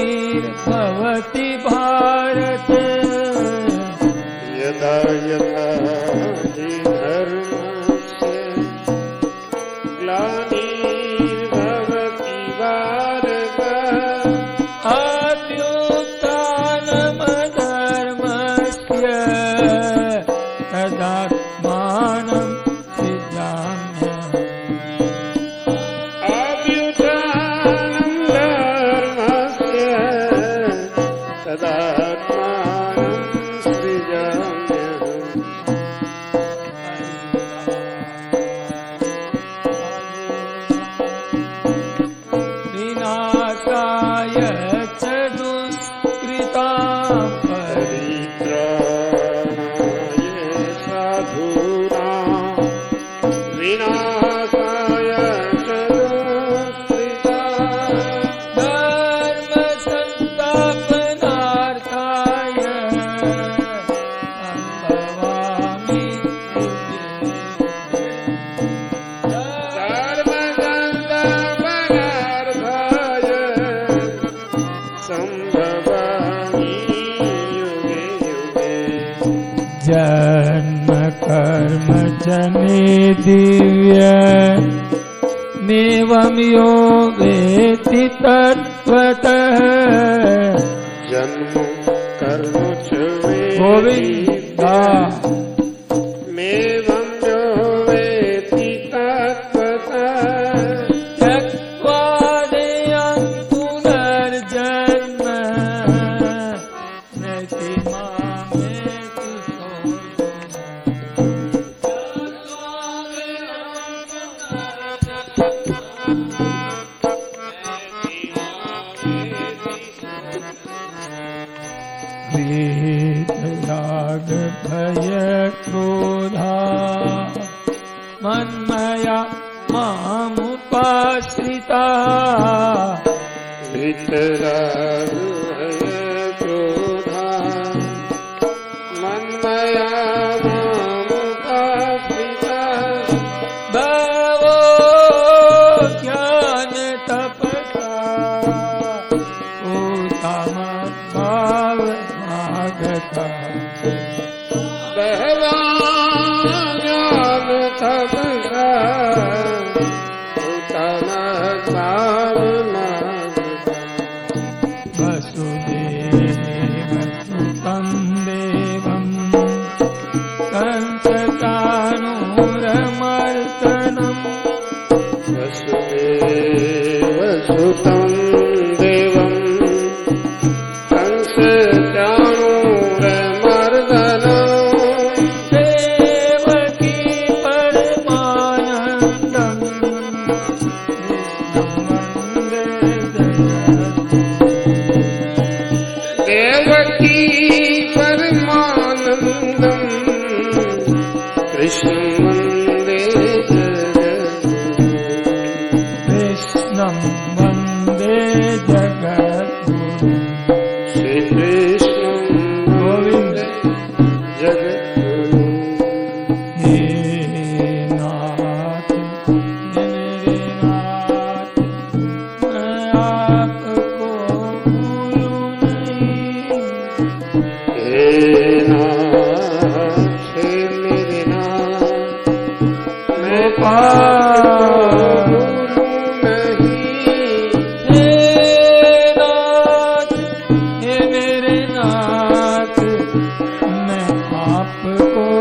ग्लानिर्भवति भारत यदा यदा हि धर्मस्य ग्लानिर्भवति भारत अभ्युत्थानमधर्मस्य तदात्मानं जन्म कर्म जने दिव्य नेवं यो वेति तत्त्वतः जन्म कर्म च गोविंदा मेवं यो वेति तत्त्वतः त्यक्त्वा देयं पुनर्जन्म नैति राग भय क्रोधा मन्मया मामुपाश्रिता वीतराग भय क्रोधा मन्मया मामुपाश्रिता बहवो ज्ञान तपसा उत्तमद्भावमागता बहवा ज्ञान तपसा उत्तमद्भावमागता पार हे नाथ हे मेरे नाथ मैं आपको भूलूं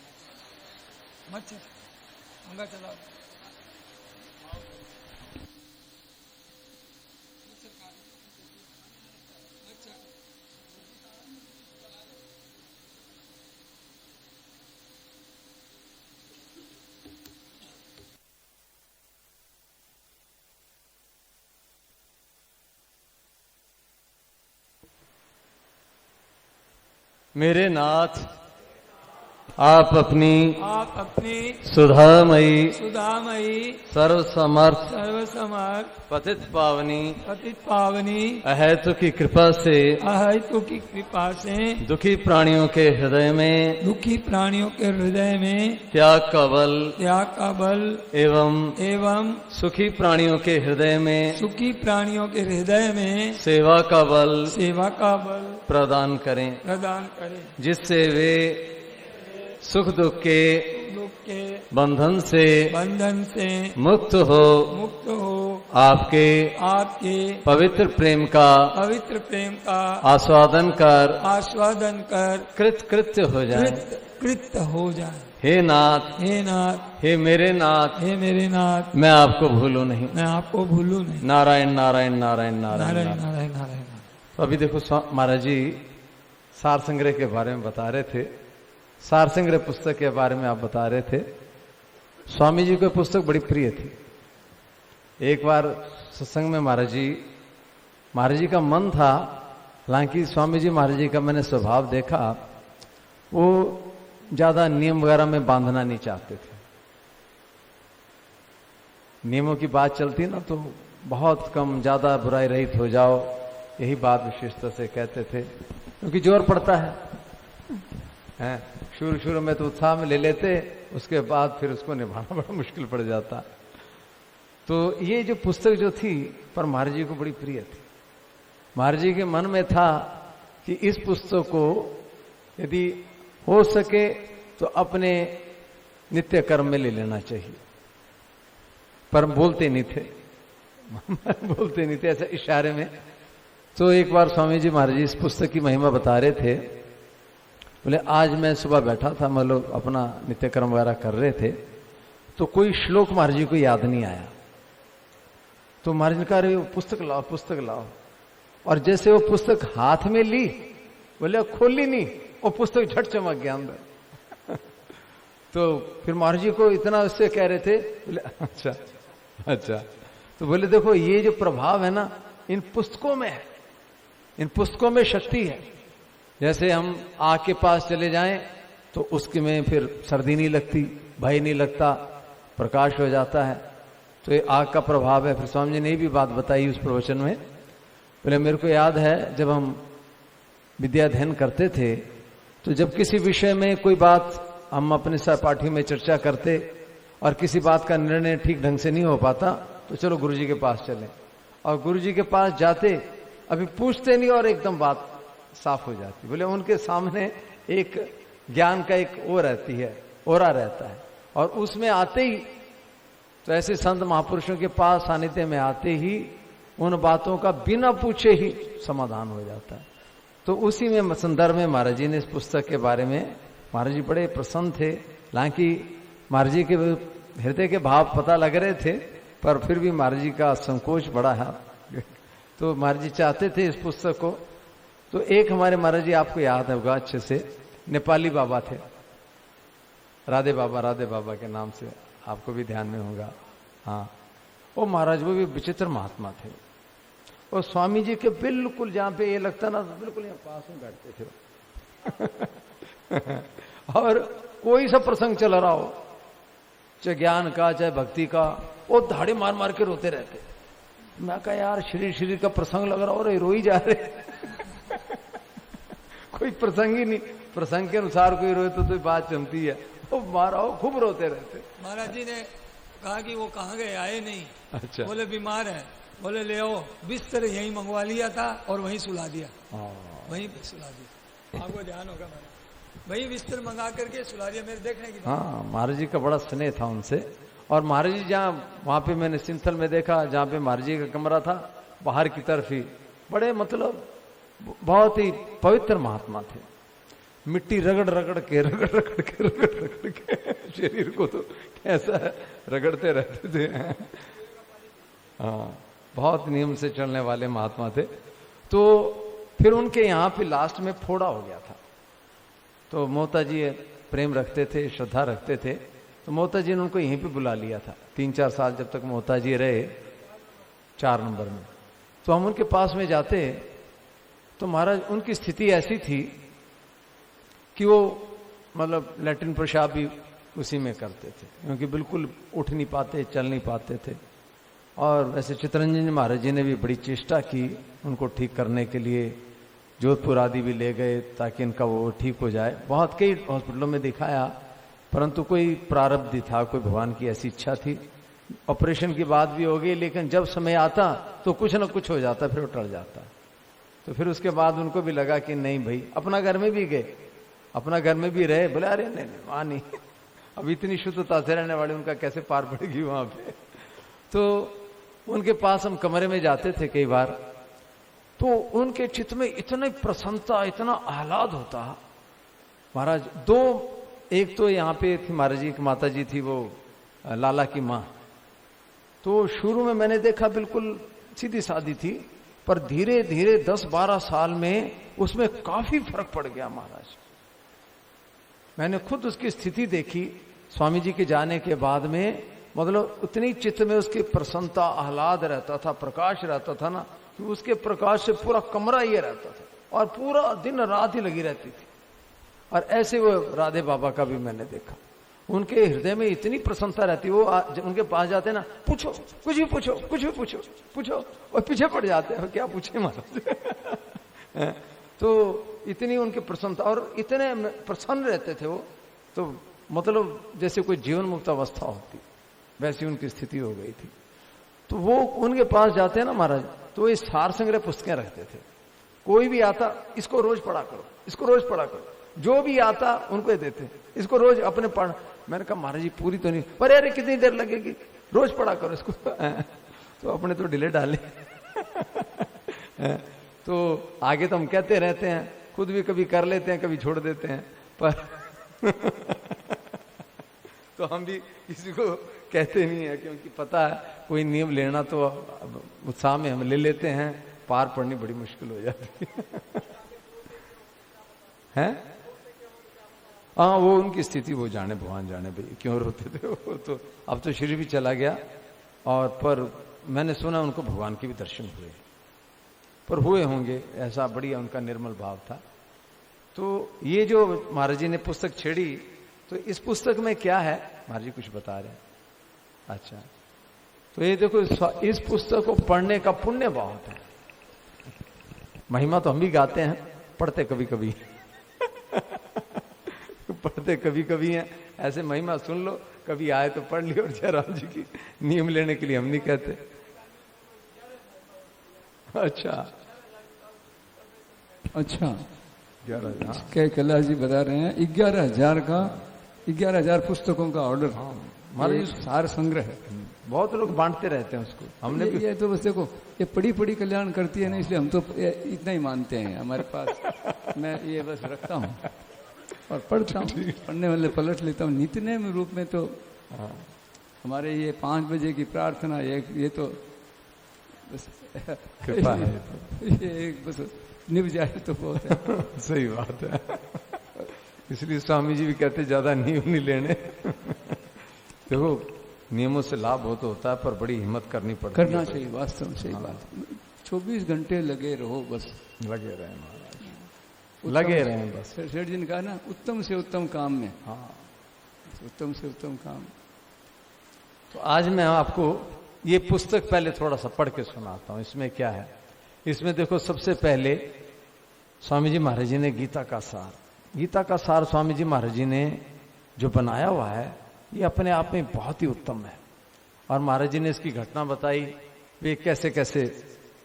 नहीं मैं आपको भूलूं नहीं मंगा चलाओ मेरे नाथ आप अपनी सुधामयी सर्वसमर्थ सर्वसमर्थ पतित पावनी पतित पावनी अहेतु की कृपा से अहेतु की कृपा से दुखी प्राणियों के हृदय में दुखी प्राणियों के हृदय में त्याग का बल त्याग का बल एवं सुखी प्राणियों के हृदय में सुखी प्राणियों के हृदय में सेवा का बल प्रदान करें जिससे वे सुख दुख के बंधन से मुक्त हो आपके पवित्र प्रेम का आस्वादन कर कृत्य हो जाए हे नाथ हे मेरे नाथ मैं आपको भूलूं नहीं नारायण नारायण नारायण नारायण नारायण। तो अभी देखो महाराज जी सार संग्रह के बारे में बता रहे थे, सार संग्रह पुस्तक के बारे में आप बता रहे थे। स्वामी जी को पुस्तक बड़ी प्रिय थी। एक बार सत्संग में महाराज जी का मन था, हालांकि स्वामी जी महाराज जी का मैंने स्वभाव देखा, वो ज्यादा नियम वगैरह में बांधना नहीं चाहते थे। नियमों की बात चलती ना तो बहुत कम, ज्यादा बुराई रहित हो जाओ, यही बात विशेषता से कहते थे, क्योंकि जोर पड़ता है। शुरू में तो उत्साह में ले लेते, उसके बाद फिर उसको निभाना बड़ा मुश्किल पड़ जाता। तो ये जो पुस्तक जो थी पर महाराज जी को बड़ी प्रिय थी। महाराज जी के मन में था कि इस पुस्तक को यदि हो सके तो अपने नित्य कर्म में ले लेना चाहिए, पर बोलते नहीं थे ऐसे इशारे में। तो एक बार स्वामी जी महाराज जी इस पुस्तक की महिमा बता रहे थे। बोले आज मैं सुबह बैठा था, मतलब अपना नित्य कर्म वगैरह कर रहे थे, तो कोई श्लोक महाराज जी को याद नहीं आया। तो महाराज ने कहा अरे पुस्तक लाओ। और जैसे वो पुस्तक हाथ में ली, बोले खोली नहीं, वो पुस्तक झट चमक गया अंदर। तो फिर महाराज जी को इतना उससे कह रहे थे, बोले अच्छा। तो बोले देखो ये जो प्रभाव है ना, इन पुस्तकों में है, इन पुस्तकों में शक्ति है। जैसे हम आग के पास चले जाएं तो उसके में फिर सर्दी नहीं लगती, भय नहीं लगता, प्रकाश हो जाता है। तो ये आग का प्रभाव है। फिर स्वामी जी ने भी बात बताई उस प्रवचन में। पहले मेरे को याद है जब हम विद्याध्ययन करते थे, तो जब किसी विषय में कोई बात हम अपने सहपाठी में चर्चा करते और किसी बात का निर्णय ठीक ढंग से नहीं हो पाता, तो चलो गुरुजी के पास चलें। और गुरुजी के पास जाते, अभी पूछते नहीं और एकदम बात साफ हो जाती। बोले उनके सामने एक ज्ञान का एक ओरा रहता है, और उसमें आते ही तो ऐसे संत महापुरुषों के पास सानिध्य में आते ही उन बातों का बिना पूछे ही समाधान हो जाता है। तो उसी में संदर्भ में महाराज जी ने इस पुस्तक के बारे में, महाराज जी बड़े प्रसन्न थे। हालांकि महाराज जी के हृदय के भाव पता लग रहे थे, पर फिर भी महाराज जी का संकोच बड़ा है। तो महाराज जी चाहते थे इस पुस्तक को। तो एक हमारे महाराज जी, आपको याद होगा अच्छे से, नेपाली बाबा थे, राधे बाबा के नाम से आपको भी ध्यान में होगा। हाँ, वो महाराज वो भी विचित्र महात्मा थे। और स्वामी जी के बिल्कुल जहां पे ये लगता ना, बिल्कुल यहाँ पास में बैठते थे। और कोई सा प्रसंग चल रहा हो, चाहे ज्ञान का चाहे भक्ति का, वो धाड़े मार मार के रोते रहते। मैं कहा यार शरीर शरीर का प्रसंग लग रहा हो, रो ही जा रहे। कोई प्रसंग ही नहीं, प्रसंग के अनुसार कोई रोए तो बात जमती है, वो मारा हो खूब रोते रहते। महाराज जी ने कहा कि वो कहाँ गए, आए नहीं। अच्छा। बोले बीमार है, बोले ले आओ, बिस्तर यहीं मंगवा लिया था और वहीं सुला दिया, वहीं पे सुला दिया। आपको ध्यान होगा महाराज, वहीं बिस्तर मंगा करके सुला दिया, मेरे देखने की। हाँ, महाराज जी का बड़ा स्नेह था उनसे। और महाराज जी जहाँ वहां पे मैंने सिंथल में देखा, जहाँ पे महाराज जी का कमरा था, बाहर की तरफ ही बड़े मतलब बहुत ही पवित्र महात्मा थे। मिट्टी रगड़ रगड़ के शरीर को तो कैसा रगड़ते रहते थे। हाँ, बहुत नियम से चलने वाले महात्मा थे। तो फिर उनके यहाँ पे लास्ट में फोड़ा हो गया था। तो मोहता जी प्रेम रखते थे, श्रद्धा रखते थे, तो मोहता जी ने उनको यहीं पे बुला लिया था 3-4 साल जब तक मोहता जी रहे 4 नंबर में। तो हम उनके पास में जाते तो महाराज उनकी स्थिति ऐसी थी कि वो मतलब लैट्रिन पेशाब भी उसी में करते थे, क्योंकि बिल्कुल उठ नहीं पाते, चल नहीं पाते थे। और वैसे चित्तरंजन महाराज जी ने भी बड़ी चेष्टा की उनको ठीक करने के लिए, जोधपुर आदि भी ले गए ताकि इनका वो ठीक हो जाए। बहुत कई हॉस्पिटलों में दिखाया, परंतु कोई प्रारब्ध था, कोई भगवान की ऐसी इच्छा थी। ऑपरेशन की बात भी हो गई, लेकिन जब समय आता तो कुछ न कुछ हो जाता, फिर वो टल जाता। तो फिर उसके बाद उनको भी लगा कि नहीं भाई, अपना घर में भी गए, अपना घर में भी रहे, बोले अरे नहीं वहां नहीं, अब इतनी शुद्धता से रहने वाले उनका कैसे पार पड़ेगी वहां पे। तो उनके पास हम कमरे में जाते थे कई बार, तो उनके चित्त में इतनी प्रसन्नता, इतना आह्लाद होता। महाराज एक तो यहाँ पे थी महाराज जी की माता जी थी, वो लाला की माँ। तो शुरू में मैंने देखा बिल्कुल सीधी सादी थी, पर धीरे धीरे 10-12 साल में उसमें काफी फर्क पड़ गया महाराज। मैंने खुद उसकी स्थिति देखी स्वामी जी के जाने के बाद में, मतलब उतनी चित्त में उसकी प्रसन्नता, आह्लाद रहता था, प्रकाश रहता था ना, कि उसके प्रकाश से पूरा कमरा ये रहता था और पूरा दिन रात ही लगी रहती थी। और ऐसे वो राधे बाबा का भी मैंने देखा, उनके हृदय में इतनी प्रसन्नता रहती। वो उनके पास जाते ना, पूछो कुछ भी पूछो, कुछ भी पूछो पूछो, और पीछे पड़ जाते हैं, क्या पूछे महाराज। तो इतनी उनकी प्रसन्नता और इतने प्रसन्न रहते थे वो, तो मतलब जैसे कोई जीवन मुक्त अवस्था होती वैसी उनकी स्थिति हो गई थी। तो वो उनके पास जाते हैं ना महाराज, तो ये सार संग्रह पुस्तकें रखते थे। कोई भी आता, इसको रोज पढ़ा करो, इसको रोज पढ़ा करो, जो भी आता उनको देते, इसको रोज अपने पढ़। मैंने कहा महाराज जी पूरी तो नहीं, पर अरे कितनी देर लगेगी, रोज पढ़ा करो इसको। तो अपने तो ढीले डाले। तो आगे तो हम कहते रहते हैं, खुद भी कभी कर लेते हैं, कभी छोड़ देते हैं, पर तो हम भी किसी को कहते नहीं है, क्योंकि पता है कोई नियम लेना तो उत्साह में हम ले लेते हैं, पार पड़नी बड़ी मुश्किल हो जाती है। हाँ, वो उनकी स्थिति वो जाने, भगवान जाने भाई क्यों रोते थे वो। तो अब तो शरीर भी चला गया, और पर मैंने सुना उनको भगवान के भी दर्शन हुए, पर हुए होंगे, ऐसा बढ़िया उनका निर्मल भाव था। तो ये जो महाराज जी ने पुस्तक छेड़ी, तो इस पुस्तक में क्या है महाराज जी कुछ बता रहे हैं। अच्छा, तो ये देखो, इस पुस्तक को पढ़ने का पुण्य बहुत है। महिमा तो हम भी गाते हैं, पढ़ते कभी कभी पढ़ते कभी कभी हैं, ऐसे महिमा सुन लो, कभी आए तो पढ़ लियो। और जयराम जी की नियम लेने के लिए हम नहीं कहते। अच्छा 11,000 कैलाश जी बता रहे हैं 11,000 पुस्तकों का ऑर्डर। हमारे सार संग्रह है, बहुत लोग बांटते रहते हैं उसको। हमने भी ये तो बस देखो, ये पड़ी कल्याण करती है ना, इसलिए हम तो इतना ही मानते हैं हमारे पास। मैं ये बस रखता हूँ और पढ़ता हूँ, पढ़ने वाले पलट लेता हूँ। नित्यनेम रूप में तो हमारे ये 5 बजे की प्रार्थना, ये तो बस कृपा है, ये बस निभ जाए तो बहुत है। सही बात है। इसलिए स्वामी जी भी कहते ज्यादा नियम नहीं लेने। देखो, नियमों से लाभ हो तो होता है, पर बड़ी हिम्मत करनी पड़ती है। करना चाहिए, वास्तव में सही बात। 24 घंटे लगे रहो, बस लगे रहे महाराज। लगे रहें बस। सेठ जी ने कहा ना, उत्तम से उत्तम काम में। हाँ, उत्तम से उत्तम काम। तो आज मैं आपको ये पुस्तक पहले थोड़ा सा पढ़ के सुनाता हूं। इसमें क्या है, इसमें देखो सबसे पहले स्वामी जी महाराज जी ने गीता का सार स्वामी जी महाराज जी ने जो बनाया हुआ है, ये अपने आप में बहुत ही उत्तम है। और महाराज जी ने इसकी घटना बताई, वे कैसे कैसे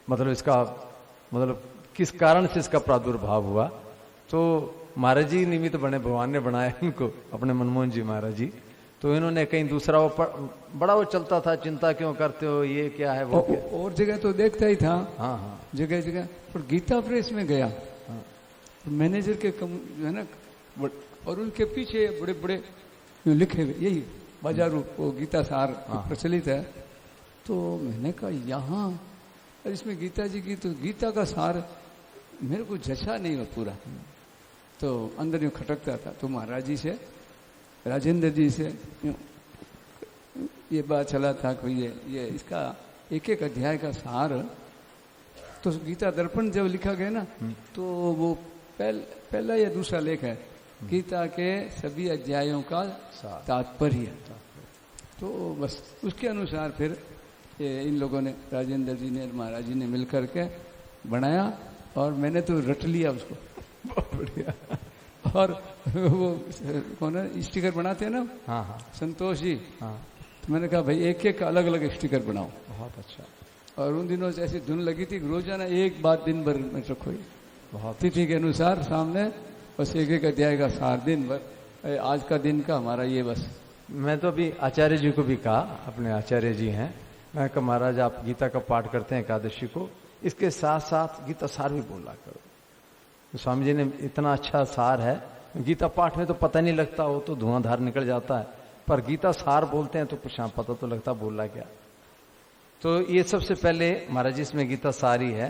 मतलब इसका मतलब किस कारण से इसका प्रादुर्भाव हुआ। तो महाराज जी निमित्त बने, भगवान ने बनाया इनको, अपने मनमोहन जी महाराज जी। तो इन्होंने कहीं दूसरा बड़ा वो चलता था, चिंता क्यों करते हो, ये क्या है वो क्या? और जगह तो देखता ही था। हाँ हाँ, जगह जगह। पर गीता प्रेस में गया, मैनेजर के जो है ना, और उनके पीछे बड़े बड़े लिखे हुए, यही बाजारू वो गीता सार प्रचलित है। तो मैंने कहा यहाँ इसमें गीता जी की, तो गीता का सार मेरे को जचा नहीं हो पूरा। तो अंदर यूँ खटकता था। तो महाराज जी से, राजेंद्र जी से ये बात चला था कि ये इसका एक एक अध्याय का सार। तो गीता दर्पण जब लिखा गया ना, तो वो पहला या दूसरा लेख है, गीता के सभी अध्यायों का तात्पर्य। तो बस उसके अनुसार फिर इन लोगों ने, राजेंद्र जी ने, महाराज जी ने मिलकर के बनाया। और मैंने तो रट लिया उसको, बहुत बढ़िया। और वो कौन है स्टिकर बनाते हैं ना, हाँ हाँ, संतोष जी। हाँ, तो मैंने कहा भाई एक एक अलग अलग स्टिकर बनाओ। बहुत अच्छा। और उन दिनों से ऐसी धुन लगी थी, रोजाना एक बात दिन भर में रखो, बहुत तिथि के अनुसार सामने, बस एक एक अध्याय का सार दिन भर, आज का दिन का हमारा ये बस। मैं तो अभी आचार्य जी को भी कहा, अपने आचार्य जी हैं, मैं कहा महाराज आप गीता का पाठ करते हैं एकादशी को, इसके साथ साथ गीता सार भी बोला करो। तो स्वामी जी ने इतना अच्छा सार है, गीता पाठ में तो पता नहीं लगता, वो तो धुआंधार निकल जाता है, पर गीता सार बोलते हैं तो कुछ पता तो लगता बोला क्या। तो ये सबसे पहले महाराज जी इसमें गीता सारी है,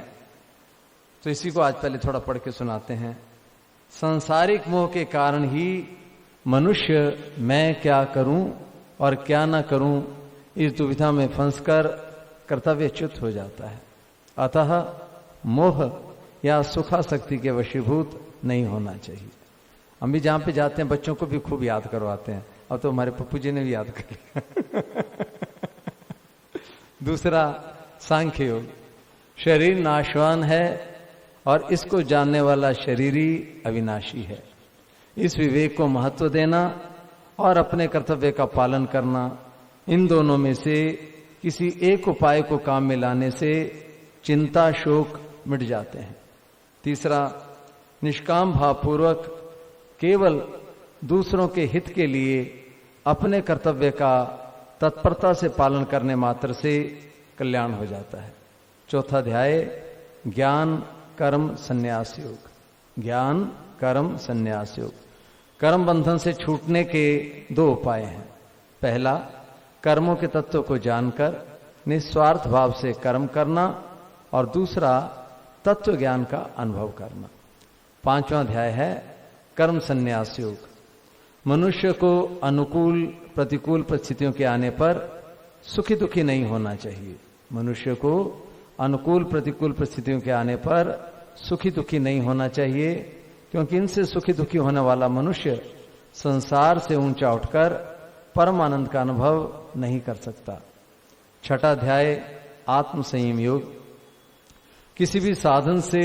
तो इसी को आज पहले थोड़ा पढ़ के सुनाते हैं। सांसारिक मोह के कारण ही मनुष्य मैं क्या करूं और क्या ना करूं इस दुविधा में फंसकर कर्तव्यच्युत हो जाता है। अतः मोह या सुखासक्ति के वशीभूत नहीं होना चाहिए। हम भी जहां पे जाते हैं बच्चों को भी खूब याद करवाते हैं, अब तो हमारे पप्पू जी ने भी याद कर लिया। दूसरा सांख्य योग, शरीर नाशवान है और इसको जानने वाला शरीरी अविनाशी है। इस विवेक को महत्व देना और अपने कर्तव्य का पालन करना, इन दोनों में से किसी एक उपाय को काम में लाने से चिंता शोक मिट जाते हैं। तीसरा, निष्काम भावपूर्वक केवल दूसरों के हित के लिए अपने कर्तव्य का तत्परता से पालन करने मात्र से कल्याण हो जाता है। चौथा अध्याय, ज्ञान कर्म संन्यास योग। ज्ञान कर्म संन्यास योग, कर्म बंधन से छूटने के दो उपाय हैं। पहला, कर्मों के तत्व को जानकर निस्वार्थ भाव से कर्म करना, और दूसरा तत्व ज्ञान का अनुभव करना। पांचवां अध्याय है कर्म संन्यास योग। मनुष्य को अनुकूल प्रतिकूल परिस्थितियों के आने पर सुखी दुखी नहीं होना चाहिए। मनुष्य को अनुकूल प्रतिकूल परिस्थितियों के आने पर सुखी दुखी नहीं होना चाहिए, क्योंकि इनसे सुखी दुखी होने वाला मनुष्य संसार से ऊंचा उठकर परम आनंद का अनुभव नहीं कर सकता। छठा अध्याय आत्म संयम योग। किसी भी साधन से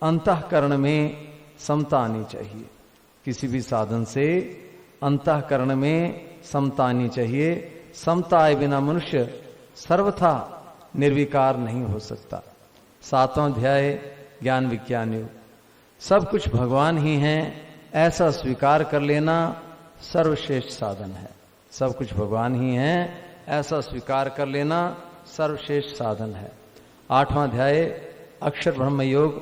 अंतःकरण में समता आनी चाहिए। किसी भी साधन से अंतःकरण में समता आनी चाहिए। समता आए बिना मनुष्य सर्वथा निर्विकार नहीं हो सकता। सातवां अध्याय ज्ञान विज्ञान योग। सब कुछ भगवान ही हैं ऐसा स्वीकार कर लेना सर्वश्रेष्ठ साधन है। सब कुछ भगवान ही हैं ऐसा स्वीकार कर लेना सर्वश्रेष्ठ साधन है। आठवां अध्याय अक्षर ब्रह्म योग।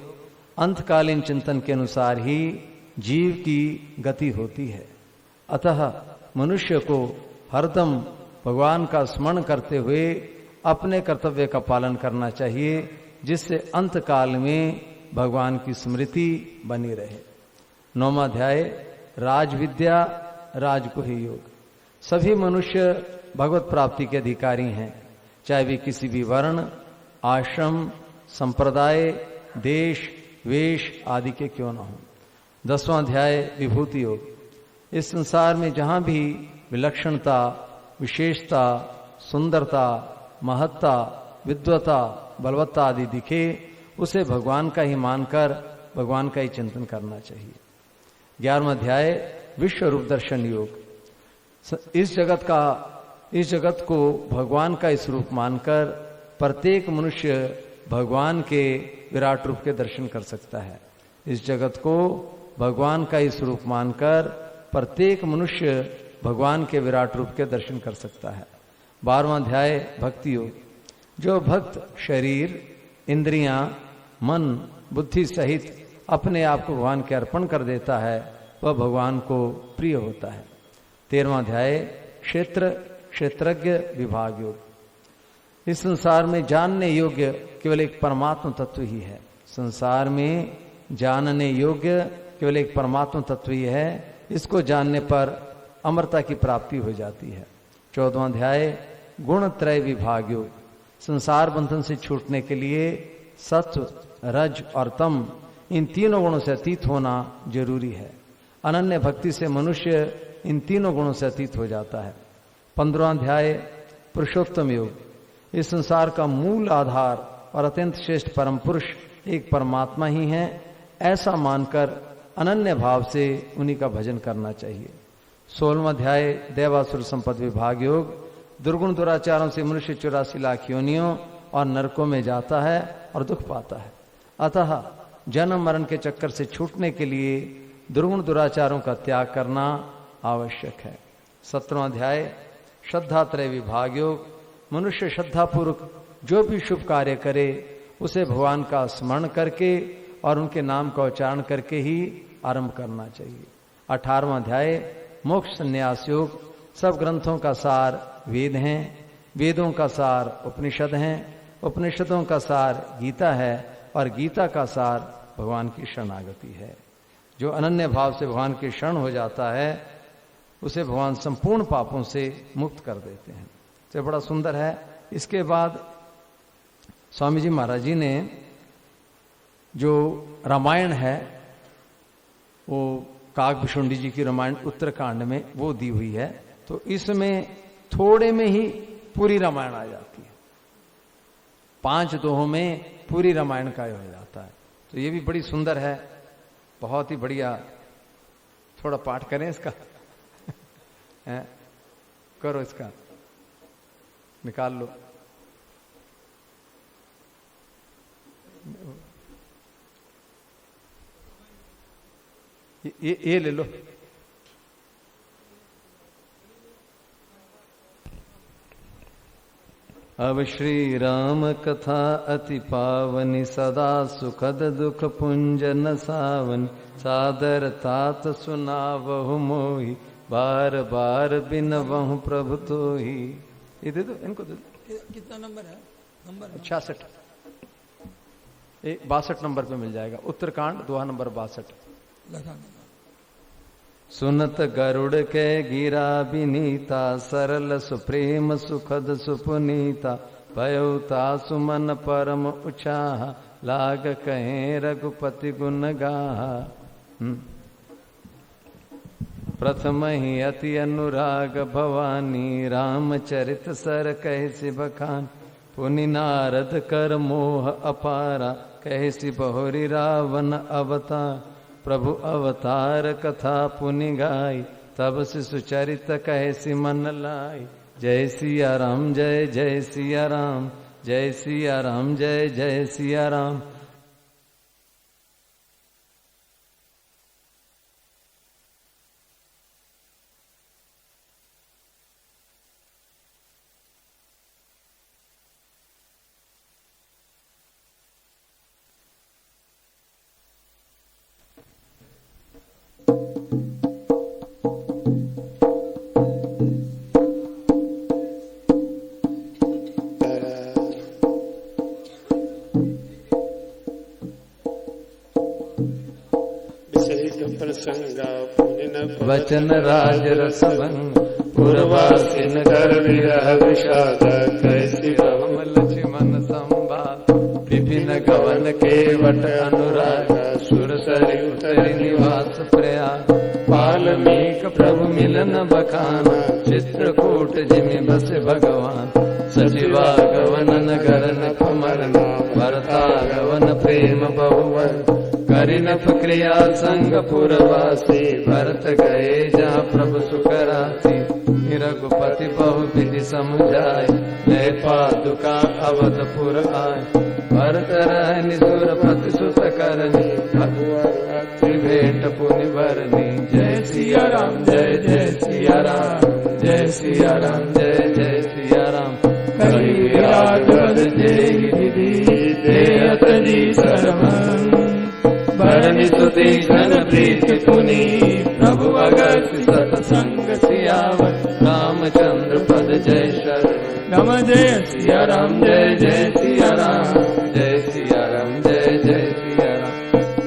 अंतकालीन चिंतन के अनुसार ही जीव की गति होती है, अतः मनुष्य को हरदम भगवान का स्मरण करते हुए अपने कर्तव्य का पालन करना चाहिए, जिससे अंतकाल में भगवान की स्मृति बनी रहे। नौवां अध्याय राज विद्या राजगुह योग। सभी मनुष्य भगवत प्राप्ति के अधिकारी हैं, चाहे वे किसी भी वर्ण आश्रम संप्रदाय देश वेश आदि के क्यों न हों। 10वां अध्याय विभूति योग। इस संसार में जहां भी विलक्षणता, विशेषता, सुंदरता, महत्ता, विद्वता, बलवत्ता आदि दिखे, उसे भगवान का ही मानकर भगवान का ही चिंतन करना चाहिए। 11वां अध्याय विश्व रूप दर्शन योग। इस जगत को भगवान का इस रूप मानकर प्रत्येक मनुष्य भगवान के विराट रूप के दर्शन कर सकता है। इस जगत को भगवान का इस रूप मानकर प्रत्येक मनुष्य भगवान के विराट रूप के दर्शन कर सकता है। 12वां अध्याय भक्ति योग। जो भक्त शरीर, इंद्रियां, मन, बुद्धि सहित अपने आप को भगवान के अर्पण कर देता है, वह भगवान को प्रिय होता है। 13वां अध्याय क्षेत्रज्ञ विभाग योग। इस संसार में जानने योग्य केवल एक परमात्म तत्व ही है। संसार में जानने योग्य केवल एक परमात्म तत्व ही है। इसको जानने पर अमरता की प्राप्ति हो जाती है। 14वां अध्याय गुण त्रय विभाग योग। संसार बंधन से छूटने के लिए सत्व, रज और तम, इन तीनों गुणों से अतीत होना जरूरी है। अनन्य भक्ति से मनुष्य इन तीनों गुणों से अतीत हो जाता है। 15वां अध्याय पुरुषोत्तम योग। इस संसार का मूल आधार और अत्यंत श्रेष्ठ परम पुरुष एक परमात्मा ही है, ऐसा मानकर अनन्य भाव से उन्हीं का भजन करना चाहिए। 16वां अध्याय देवासुर संपद विभाग योग। दुर्गुण दुराचारों से मनुष्य 84 लाख योनियों और नरकों में जाता है और दुख पाता है। अतः जन्म मरण के चक्कर से छूटने के लिए दुर्गुण दुराचारों का त्याग करना आवश्यक है। 17वां अध्याय श्रद्धात्रय विभाग योग। मनुष्य श्रद्धापूर्वक जो भी शुभ कार्य करे उसे भगवान का स्मरण करके और उनके नाम का उच्चारण करके ही आरंभ करना चाहिए। 18वां अध्याय मोक्ष संन्यास योग। सब ग्रंथों का सार वेद हैं, वेदों का सार उपनिषद हैं, उपनिषदों का सार गीता है और गीता का सार भगवान की शरणागति है। जो अनन्य भाव से भगवान की शरण हो जाता है उसे भगवान संपूर्ण पापों से मुक्त कर देते हैं। तो बड़ा सुंदर है। इसके बाद स्वामी जी महाराज जी ने जो रामायण है वो काकभुशुंडी जी की रामायण उत्तरकांड में वो दी हुई है। तो इसमें थोड़े में ही पूरी रामायण आ जाती है। 5 दोहों में पूरी रामायण का हो जाता है। तो ये भी बड़ी सुंदर है, बहुत ही बढ़िया। थोड़ा पाठ करें इसका करो, इसका निकाल लो। ये ले लो। अब श्री राम कथा अति पावनी, सदा सुखद दुख पुंज न सावन, सादर तात सुनावहु मोहि, बार बार बिनवहु प्रभु तोहि। ये दे दो, इनको दे दो। कितना नंबर है? नंबर 66। 62 नंबर पे मिल जाएगा। उत्तरकांड दोहा नंबर 62। सुनत गरुड़ के गिरा विनीता, सरल सुप्रेम सुखद सुपुनीता, भयउता सुमन परम उचाह, लाग कहें रघुपति गुण गाहा। प्रथम ही अति अनुराग भवानी, रामचरित सर कहसि बखान, पुनि नारद कर मोह अपारा, कहसि बहुरी रावण अवतार, प्रभु अवतार कथा पुनि गाई, तब शिशु चरित कहसि मन लाई। जय सिया राम जय जय सिया राम, जय सिया राम जय जय सिया राम। वचन राज रसभंग, पुरवासिन कर विरह विषाद, कैसी राम लक्ष्मण संवाद, विभिन्न गवन के वट अनुराग, सुर सरि उतरि निवास वाल्मीक प्रभु मिलन बखाना, चित्रकूट जिमि बसे भगवान। सचिवागवन नगर नख मरना, भरतागवन प्रेम बहुवर। करिनफ क्रिया संग पुरवासी, भरत गए जहाँ प्रभु सुखरासी। रघुपति बहु विधि समझाए, ले पादुका अवधपुर आए। भरत रहनि सुरपति सुत करनी, भगवान भेंट पुनि भरनी। जय सिया राम जय जय सिया राम, जय सिया राम जय जय सिया राम। कही विराट पद जेहि विधि, देहत जी सरमन। भरनि सुति घन प्रीति पुनि, प्रभु अगस्त्य सतसंग सियावर। रामचंद्र पद जय शरण, नम जय सिया राम जय जय सिया राम, जय सिया राम जय जय सिया राम।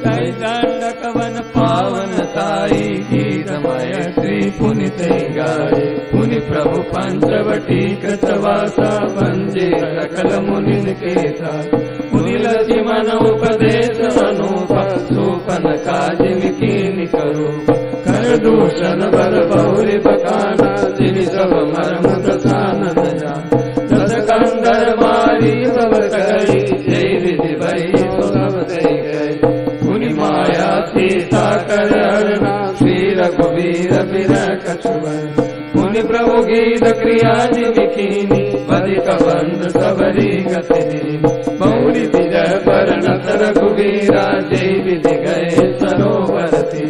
कई दंड कवन पावन ताई, गीतमय श्री पुनि गाये। पुनि प्रभु पंचवटी कृतवासा, बंजे सकल मुनिन के साथ। मुनि लक्ष्मण उपदेश अनूपा, सूपन काज मिकीन करूप। कर दूषण बर बहुरी बखाना, जिनि सब मर्म प्रसानन जान। दस कंदर मारी सब कही, जय विधि भई तो सब दई गए। मुनि माया सीता कर हरना, श्री रघुवीर बिन कछु भय। मुनि प्रभु गीत क्रिया जिमि कीनी, बधिक बंध सबरी गति। बहुरी विजय बरनत रघुवीरा, जय विधि गए सरोवर थी।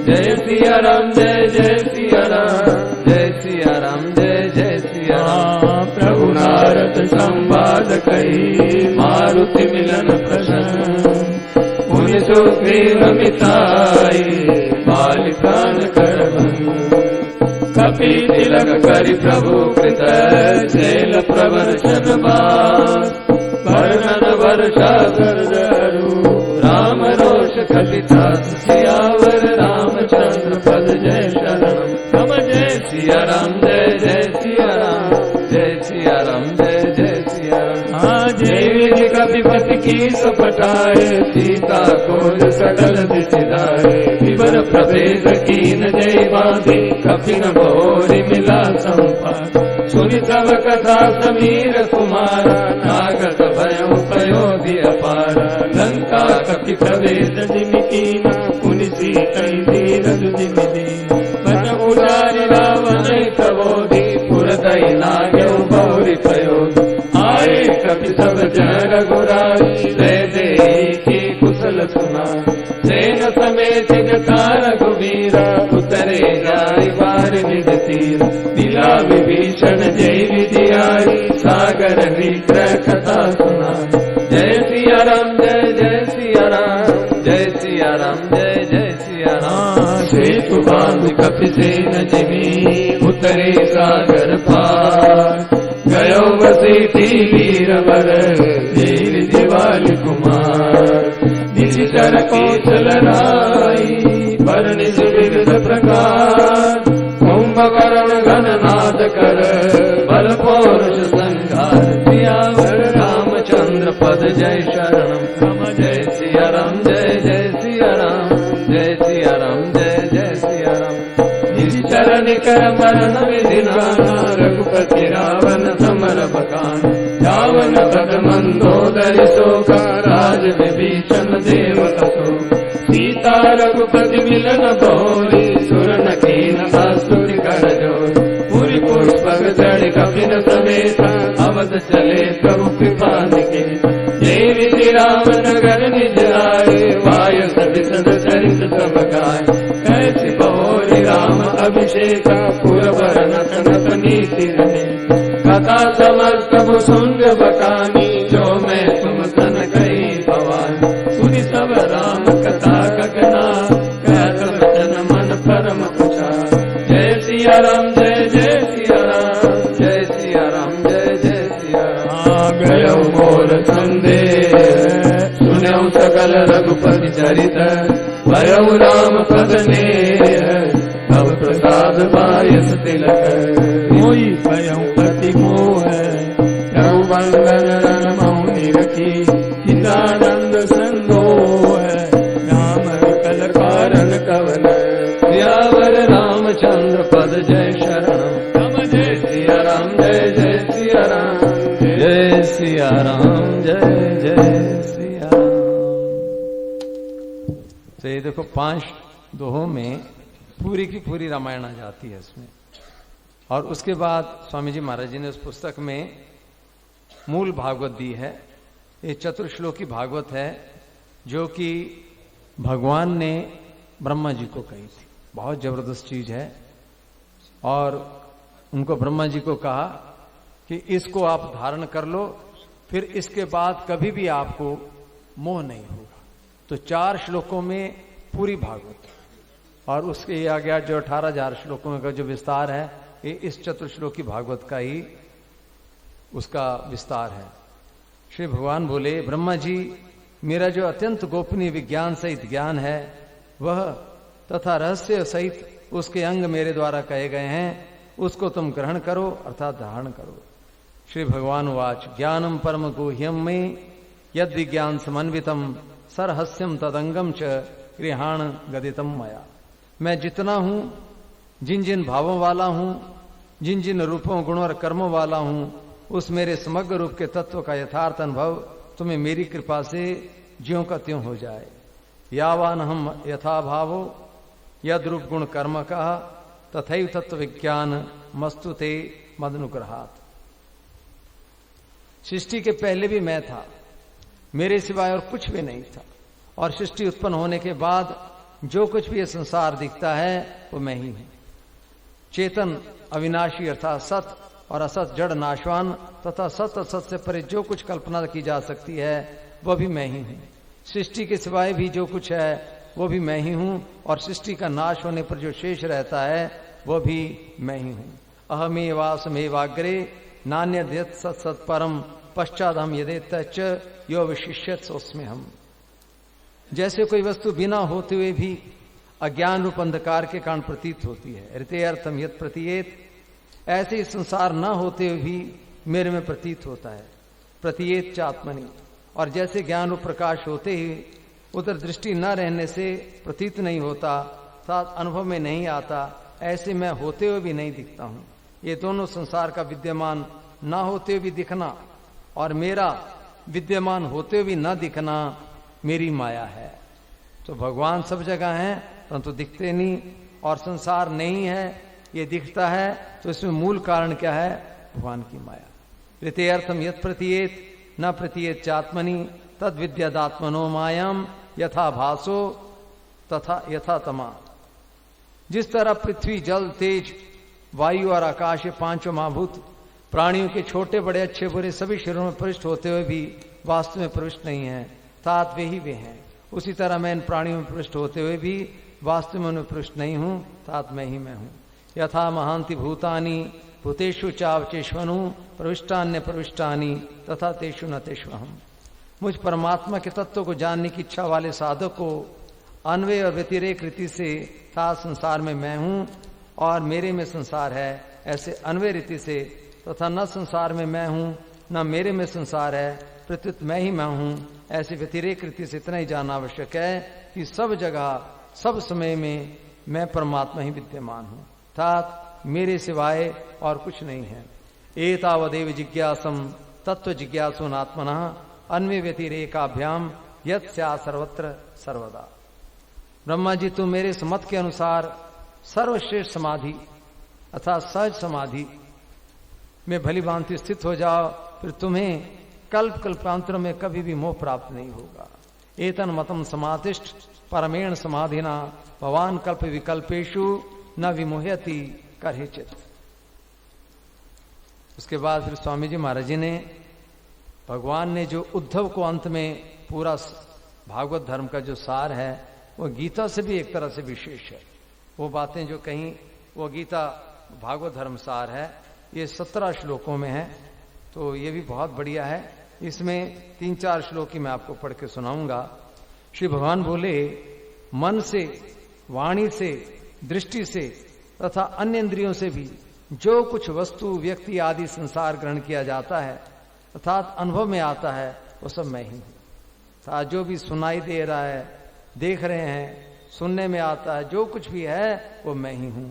जय सिया राम जय जय सिया राम, जय सिया राम जय जय सिया राम। प्रभु नारद संवाद कही, मारुति मिलन प्रसन्न। मुनि सुग्रीव मिताई, बालि प्राण कर भंग। कपि तिलक करि प्रभु कृत, शैल प्रवर्षन बास। वर्णन वर्षा करु, राम रोष कपितास सियावर। रामचंद्र पद जय शरण, नम जय सिया राम जय जय सिया राम, जय सिया राम जय जय सिया राम। हाँ जय विधि कपिपति की सपटाए, सीता खोज सकल दिशदाए। विवर प्रभेद कीन जय बांधे, कपिन भोरि मिला संपाद। सुनि सब कथा समीर कुमारा, नागद भयउ प्रयोधि अपारा। लंका कपि प्रवेश जिमि कीना, पुनि सीतई धीरज जिमि दीना। बन उजारि रावण प्रबोधि, पुरदई नाग्यउ बहुरी प्रयोधि। आए कपि सब जन रघुराई, जय देहि की कुशल सुनाई। सेन समेत जथा रघुवीरा, उतरे जाय बार निज तीर। दिला विभीषण जय विधि आई, सागर निग्रह कथा सुनाई। जय सिया राम जय जय सिया राम, जय सिया राम जय जय सिया राम। सेतु बांध कपिसेन जिमि, उतरे सागर पार। गयो वसीति वीरवर, धीर दिवाली कुमार। निशिचर कौशल राई, वर्णित विविध प्रकार। कुंभकर्ण घननाद कर, बल पौरुष संघार। सियावर रामचंद्र पद जय शरणम, नम जय सिया राम जय जय सिया राम, जय सिया राम जय जय सिया राम। निश्चर निकर मरण विधि नाना, रघुपति रावण समर बकान। रावण पद मंदोदरि शोका, राज विभीषण देव अशोक। सीता रघुपति मिलन बहुरी, सुर नकीन असुर कर जोर। पुरी पुष्पक चढ़ कपिन समेत, अवध चले प्रभु कृपा निकेत। जय विधि राम नगर निज आए, वायु सविसद चरित सब गाय। कैसी बहुरी राम अभिषेका, पुरवर नत नत नीति रहे। कथा समस्त भुसुंड बकानी, जो मैं तुम सन कही भवानी। सुनि सब राम कथा कगना, कहत वचन मन परम कुशा। जय सिया राम जय जय सिया राम, जय सिया राम जय जय सिया राम। गयो मोर संदेह, सुनऊ सकल रघुपति चरित। भयउ राम पद नेह, भव प्रसाद बायस तिलक। मोई भयउ पति मोह, यौवंदन रन मौनि रखी। हितानंद संदोह, राम कल कारण कवन। रामचंद्र पद जय शरणम राम जय सिया राम जय जय सिया राम जय सिया राम जय जय सिया राम। तो ये देखो 5 दोहों में पूरी की पूरी रामायण आ जाती है इसमें। और उसके बाद स्वामी जी महाराज जी ने उस पुस्तक में मूल भागवत दी है। ये चतुर्श्लोकी भागवत है जो कि भगवान ने ब्रह्मा जी को कही थी। बहुत जबरदस्त चीज है। और उनको ब्रह्मा जी को कहा कि इसको आप धारण कर लो, फिर इसके बाद कभी भी आपको मोह नहीं होगा। तो 4 श्लोकों में पूरी भागवत। और उसके ये आ गया जो 18,000 श्लोकों का जो विस्तार है, ये इस चतुर्श्लोकी भागवत का ही उसका विस्तार है। श्री भगवान बोले, ब्रह्मा जी, मेरा जो अत्यंत गोपनीय विज्ञान सहित ज्ञान है वह तथा रहस्य सहित उसके अंग मेरे द्वारा कहे गए हैं, उसको तुम ग्रहण करो अर्थात धारण करो। श्री भगवान वाच, ज्ञानम परम गुह्यम में यद विज्ञान समन्वितम सरहस्यम तदंगम च गृहाण गदितम मया। मैं जितना हूं, जिन जिन भावों वाला हूं, जिन जिन रूपों गुणों और कर्मों वाला हूं, उस मेरे समग्र रूप के तत्व का यथार्थ अनुभव तुम्हें मेरी कृपा से ज्यों का त्यों हो जाए। यावान हम यथा भावो यद रूप गुण कर्म का तथैव तत्व विज्ञान मस्तुते मदनुग्रहात्। सृष्टि के पहले भी मैं था, मेरे सिवाय और कुछ भी नहीं था। और सृष्टि उत्पन्न होने के बाद जो कुछ भी ये संसार दिखता है वो मैं ही हूं। चेतन अविनाशी अर्थात सत और असत जड़ नाशवान तथा सत असत से परे जो कुछ कल्पना की जा सकती है वह भी मैं ही हूं। सृष्टि के सिवाय भी जो कुछ है वो भी मैं ही हूं। और सृष्टि का नाश होने पर जो शेष रहता है वह भी मैं ही हूं। अहमेवासमेवाग्रे नान्यद्यत् सत् सत् परम पश्चात हम यदेतच यो विशिष्यत सोस्मे हम। जैसे कोई वस्तु बिना होते हुए भी अज्ञान रूप अंधकार के कारण प्रतीत होती है, ऋते अर्थम यत् प्रतीयेत, ऐसे ही संसार न होते हुए भी मेरे में प्रतीत होता है, प्रतीयेत चात्मनि। और जैसे ज्ञान रूप प्रकाश होते ही उधर दृष्टि न रहने से प्रतीत नहीं होता, साथ अनुभव में नहीं आता, ऐसे मैं होते हुए भी नहीं दिखता हूं। ये दोनों संसार का विद्यमान न होते हुए भी दिखना और मेरा विद्यमान होते हुए भी न दिखना मेरी माया है। तो भगवान सब जगह हैं परंतु दिखते नहीं, और संसार नहीं है ये दिखता है। तो इसमें मूल कारण क्या है? भगवान की माया। ऋते अर्थम यत् प्रतीयेत न प्रतीयेत चात्मनि तद विद्यादात्मनो मायाम यथा भासो तथा यथा तमा। जिस तरह पृथ्वी जल तेज वायु और आकाश, ये 5 महाभूत प्राणियों के छोटे बड़े अच्छे बुरे सभी शरीरों में प्रविष्ट होते हुए भी वास्तव में प्रविष्ट नहीं है, तात वे ही वे हैं। उसी तरह मैं इन प्राणियों में प्रविष्ट होते हुए भी वास्तव में उनमें प्रविष्ट नहीं हूं, तात मैं ही मैं हूं। यथा महांति भूतानि भूतेषु चावचेष्वनु प्रविष्टान्य प्रविष्टानि तथा तेषु न तेष्वहम्। मुझ परमात्मा के तत्व को जानने की इच्छा वाले साधक को अन्वय और व्यतिरेक रीति से था संसार में मैं हूं और मेरे में संसार है, ऐसे अन्वय रीति से तथा न संसार में मैं हूं न मेरे में संसार है, प्रत्युत मैं ही मैं हूं, ऐसे व्यतिरेक रीति से इतना ही जानना आवश्यक है कि सब जगह सब समय में मैं परमात्मा ही विद्यमान हूं, अर्थात मेरे सिवाय और कुछ नहीं है। एतावदेव जिज्ञासम तत्व जिज्ञासुनात्मनः अन्वय व्यतिरेकाभ्याम यत् स्या सर्वत्र सर्वदा। ब्रह्मा जी, तुम मेरे मत के अनुसार सर्वश्रेष्ठ समाधि अर्थात सहज समाधि में भली भांति स्थित हो जाओ, फिर तुम्हें कल्प कल्पांतर में कभी भी मोह प्राप्त नहीं होगा। एतन मतम समातिष्ठ परमेण समाधिना भवान कल्प विकल्पेशु न विमोहयति करहिचित। उसके बाद फिर स्वामी जी महाराज जी ने, भगवान ने जो उद्धव को अंत में पूरा भागवत धर्म का जो सार है वो गीता से भी एक तरह से विशेष है। वो बातें जो कहीं वो गीता भागवत धर्म सार है, ये 17 श्लोकों में है, तो ये भी बहुत बढ़िया है। इसमें 3-4 श्लोक ही मैं आपको पढ़ के सुनाऊंगा। श्री भगवान बोले, मन से, वाणी से, दृष्टि से तथा अन्य इंद्रियों से भी जो कुछ वस्तु, व्यक्ति आदि संसार ग्रहण किया जाता है अर्थात अनुभव में आता है, वो सब मैं ही हूं। जो भी सुनाई दे रहा है, देख रहे हैं, सुनने में आता है, जो कुछ भी है वो मैं ही हूं।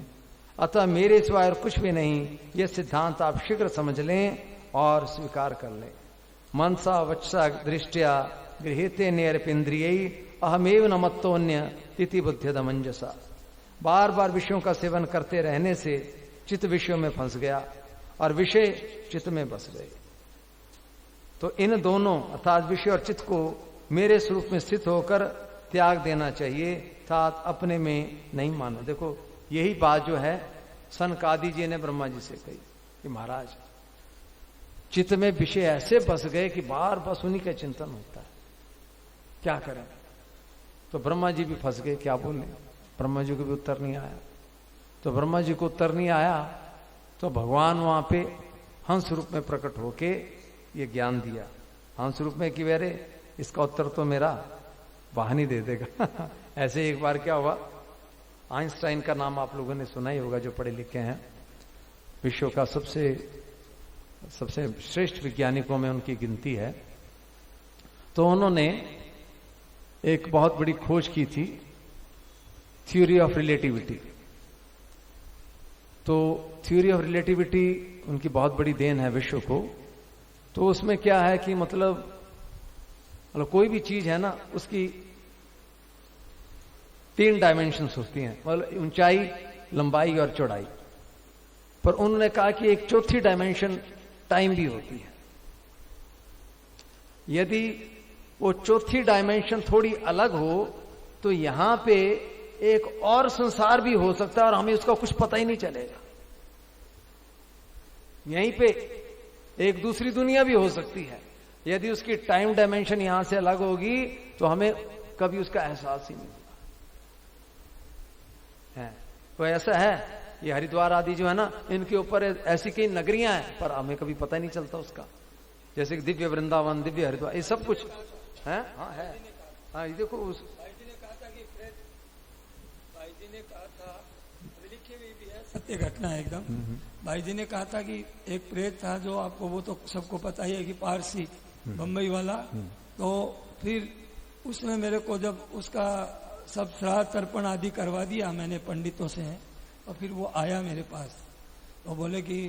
अतः मेरे सिवाय और कुछ भी नहीं, यह सिद्धांत आप शीघ्र समझ लें और स्वीकार कर लें। मनसा वत्सा दृष्टिया गृहीते निरपेन्द्रिय अहमेव नमत्तोन्य तिथि बुद्धिदमंजसा। बार बार विषयों का सेवन करते रहने से चित्त विषयों में फंस गया और विषय चित्त में बस गए। तो इन दोनों अर्थात विषय और चित्त को मेरे स्वरूप में स्थित होकर त्याग देना चाहिए, अर्थात अपने में नहीं मानो। देखो यही बात जो है सनकादि जी ने ब्रह्मा जी से कही कि महाराज चित्त में विषय ऐसे बस गए कि बार बस उन्हीं का चिंतन होता है, क्या करें। तो ब्रह्मा जी भी फंस गए, क्या बोले, ब्रह्मा जी को भी उत्तर नहीं आया। तो ब्रह्मा जी को उत्तर नहीं आया तो भगवान वहां पे हंस रूप में प्रकट होके ये ज्ञान दिया, हंस रूप में कि वेरे इसका उत्तर तो मेरा वाहन ही दे देगा। ऐसे एक बार क्या हुआ, आइंस्टाइन का नाम आप लोगों ने सुना ही होगा जो पढ़े लिखे हैं, विश्व का सबसे श्रेष्ठ वैज्ञानिकों में उनकी गिनती है। तो उन्होंने एक बहुत बड़ी खोज की थी, थ्योरी ऑफ रिलेटिविटी। तो थ्योरी ऑफ रिलेटिविटी उनकी बहुत बड़ी देन है विश्व को। तो उसमें क्या है कि मतलब कोई भी चीज है ना, उसकी 3 डायमेंशंस होती हैं, मतलब ऊंचाई, लंबाई और चौड़ाई। पर उन्होंने कहा कि एक चौथी डायमेंशन टाइम भी होती है। यदि वो चौथी डायमेंशन थोड़ी अलग हो तो यहां पे एक और संसार भी हो सकता है और हमें उसका कुछ पता ही नहीं चलेगा। यहीं पे एक दूसरी दुनिया भी हो सकती है। यदि उसकी टाइम डायमेंशन यहां से अलग होगी तो हमें कभी उसका एहसास ही नहीं होगा। तो ऐसा है, ये हरिद्वार आदि जो है ना, इनके ऊपर ऐसी कई नगरियां हैं पर हमें कभी पता ही नहीं चलता उसका। जैसे कि दिव्य वृंदावन, दिव्य हरिद्वार, ये सब कुछ है। हाँ है, हाँ ये देखो उस भाई जी ने कहा था, लिखी हुई भी है, सत्य घटना है एकदम। भाई जी ने कहा था कि एक प्रेत था जो आपको, वो तो सबको पता ही है कि पारसी बम्बई वाला। तो फिर उसने मेरे को जब उसका सब श्राद्ध तर्पण आदि करवा दिया मैंने पंडितों से, और फिर वो आया मेरे पास, तो बोले कि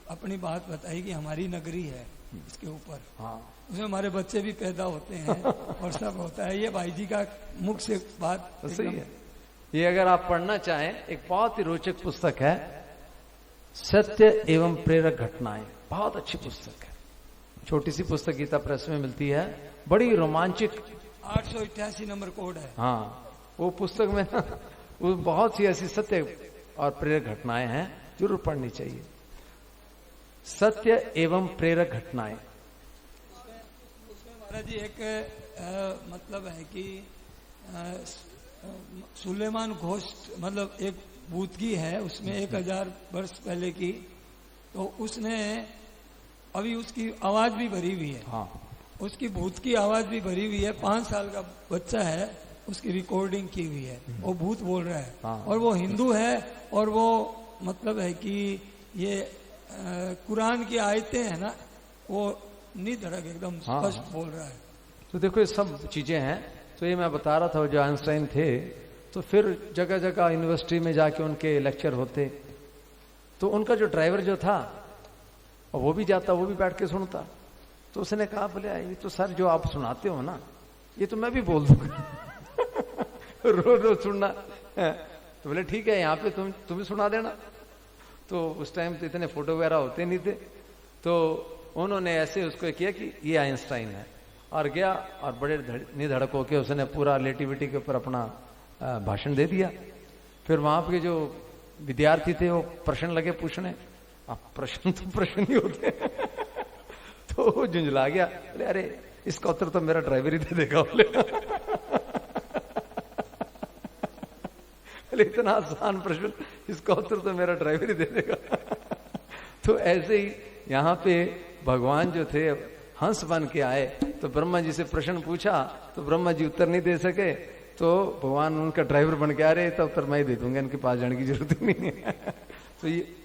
अपनी बात बताई कि हमारी नगरी है इसके ऊपर, हाँ उसमें हमारे बच्चे भी पैदा होते हैं और सब होता है। ये भाई जी का मुख से बात तो सही है। ये अगर आप पढ़ना चाहें, एक बहुत ही रोचक पुस्तक है, सत्य एवं प्रेरक घटनाएं, बहुत अच्छी पुस्तक है। छोटी सी पुस्तक गीता प्रेस में मिलती है, बड़ी रोमांचक, 888 नंबर कोड है। हाँ वो पुस्तक में ना वो बहुत सी ऐसी सत्य और प्रेरक घटनाएं हैं, जरूर पढ़नी चाहिए। सत्य एवं प्रेरक घटनाएं। उसमें महाराज जी एक मतलब है कि सुलेमान घोष, मतलब एक भूतगी है उसमें 1000 वर्ष पहले की, तो उसने अभी उसकी आवाज भी भरी हुई है। हाँ उसकी भूत की आवाज भी भरी हुई है। 5 साल का बच्चा है, उसकी रिकॉर्डिंग की हुई है, वो भूत बोल रहा है। हाँ। और वो हिंदू है और वो मतलब है कि ये कुरान की आयतें है ना, वो निधड़क एकदम स्पष्ट बोल रहा है। तो देखो ये सब चीजें हैं। तो ये मैं बता रहा था, जो आइंस्टाइन थे तो फिर जगह जगह यूनिवर्सिटी में जाके उनके लेक्चर होते, तो उनका जो ड्राइवर जो था और वो भी जाता, वो भी बैठ के सुनता। तो उसने कहा, बोले ये तो सर जो आप सुनाते हो ना, ये तो मैं भी बोल दूंगा। रोज रोज सुनना। तो बोले ठीक है, यहाँ पे तुम भी सुना देना। तो उस टाइम तो इतने फोटो वगैरह होते नहीं थे, तो उन्होंने ऐसे उसको किया कि ये आइंस्टाइन है, और गया और बड़े निधड़क होके उसने पूरा रिलेटिविटी के ऊपर अपना भाषण दे दिया। फिर वहां पे जो विद्यार्थी थे वो प्रश्न लगे पूछने, प्रश्न तो प्रश्न ही होते। तो वो झुंझला गया, बोले अरे इसका उत्तर तो मेरा ड्राइवर ही दे देगा। बोले इतना आसान प्रश्न, इसका उत्तर तो मेरा ड्राइवर ही दे देगा। तो ऐसे ही यहाँ पे भगवान जो थे हंस बन के आए, तो ब्रह्मा जी से प्रश्न पूछा तो ब्रह्मा जी उत्तर नहीं दे सके, तो भगवान उनका ड्राइवर बन के आ रहे, तो उत्तर मैं ही दे दूंगा, इनके पास जाने की जरूरत ही नहीं है। तो ये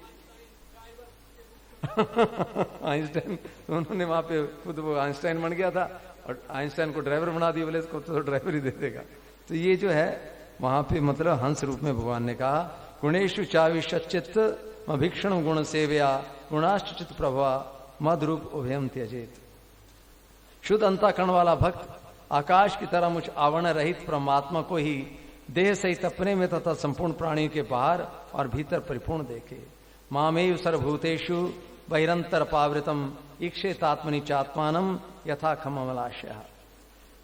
आइंस्टाइन, उन्होंने वहां पे खुद वो आइंस्टाइन बन गया था और आइंस्टाइन को ड्राइवर बना दिया, बोले इसको तो ड्राइवर ही दे देगा। तो ये जो है वहां पे मतलब हंस रूप में भगवान ने कहा गुणेशु चाविश्चित भीक्षण गुण सेव्या गुणाश्चित प्रभा मद रूप उभयम त्यजेत। शुद्ध अंतःकरण वाला भक्त आकाश की तरह मुझ आवरण रहित परमात्मा को ही देह सहित अपने में तथा संपूर्ण प्राणियों के बाहर और भीतर परिपूर्ण देखे। मामेव सर्वभूतेषु बहिरंतर पावृतम ईक्षेतात्मनि चात्मानम यथा खमलाशय।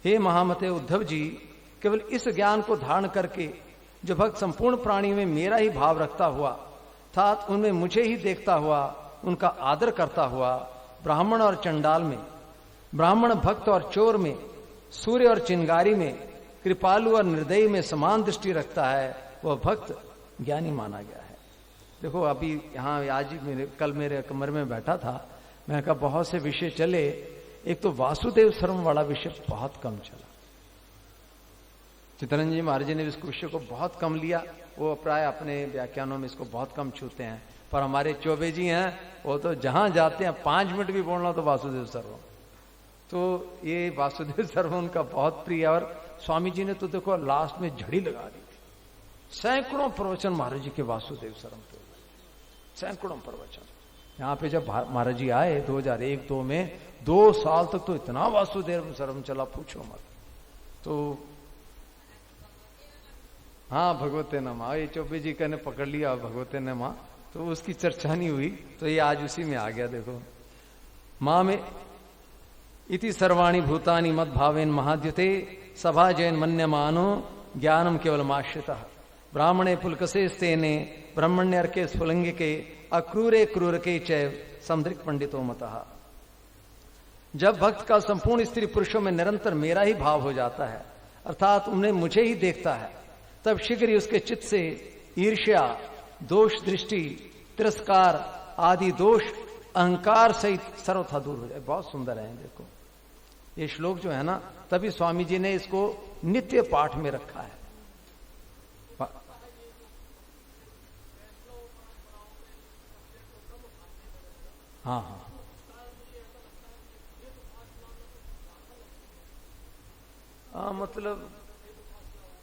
हे महामते उद्धव जी, केवल इस ज्ञान को धारण करके जो भक्त संपूर्ण प्राणी में मेरा ही भाव रखता हुआ अर्थात उनमें मुझे ही देखता हुआ उनका आदर करता हुआ ब्राह्मण और चंडाल में, ब्राह्मण भक्त और चोर में, सूर्य और चिंगारी में, कृपालु और निर्दयी में समान दृष्टि रखता है, वह भक्त ज्ञानी माना गया है। देखो अभी यहाँ आज कल मेरे कमरे में बैठा था, मैं कहा बहुत से विषय चले, एक तो वासुदेव सर्वम वाला विषय बहुत कम चला। चित्तरंजन जी महाराज जी ने इस विषय को बहुत कम लिया, वो प्राय अपने व्याख्यानों में इसको बहुत कम छूते हैं, पर हमारे चौबे जी हैं वो तो जहां जाते हैं 5 मिनट भी बोलना तो वासुदेव सर्वम। तो ये वासुदेव सर्वम उनका बहुत प्रिय। और स्वामी जी ने तो देखो लास्ट में झड़ी लगा दी थी, सैकड़ों प्रवचन महाराज जी के वासुदेव सर्वम पे, सैकड़ों प्रवचन। यहाँ पे जब महाराज जी आए 2001-2 में 2 साल तक तो इतना वासुदेव सर्वम चला, पूछो मत। तो हाँ भगवते नमा, ये चौबे जी का ने पकड़ लिया भगवते नमा, तो उसकी चर्चा नहीं हुई, तो ये आज उसी में आ गया। देखो माँ में इति सर्वाणी भूतानि मद भावेन महाद्युते सभा जैन मन्यमानो ज्ञानम केवल आश्रितः ब्राह्मणे पुलकसे स्तेने ब्रह्मण्य के स्फुलिंग के अक्रूरे क्रूर के चैव समदृक पंडितो मतः। जब भक्त का संपूर्ण स्त्री पुरुषों में निरंतर मेरा ही भाव हो जाता है, अर्थात उन्हें मुझे ही देखता है, तब शीघ्र ही उसके चित्त से ईर्ष्या, दोष दृष्टि, तिरस्कार आदि दोष अहंकार सहित सर्वथा दूर हो जाए। बहुत सुंदर है देखो ये श्लोक जो है ना, तभी स्वामी जी ने इसको नित्य पाठ में रखा है। हाँ हाँ मतलब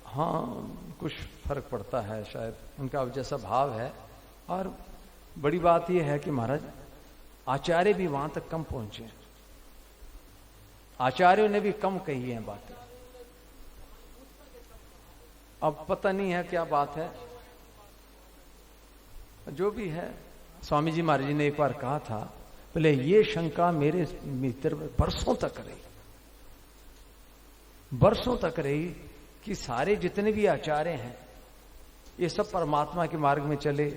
हाँ कुछ फर्क पड़ता है शायद, उनका जैसा भाव है। और बड़ी बात यह है कि महाराज आचार्य भी वहां तक कम पहुंचे, आचार्यों ने भी कम कही है बातें। अब पता नहीं है क्या बात है, जो भी है। स्वामी जी महाराज जी ने एक बार कहा था, बोले ये शंका मेरे मित्र में बरसों तक रही, बरसों तक रही कि सारे जितने भी आचार्य हैं ये सब परमात्मा के मार्ग में चले,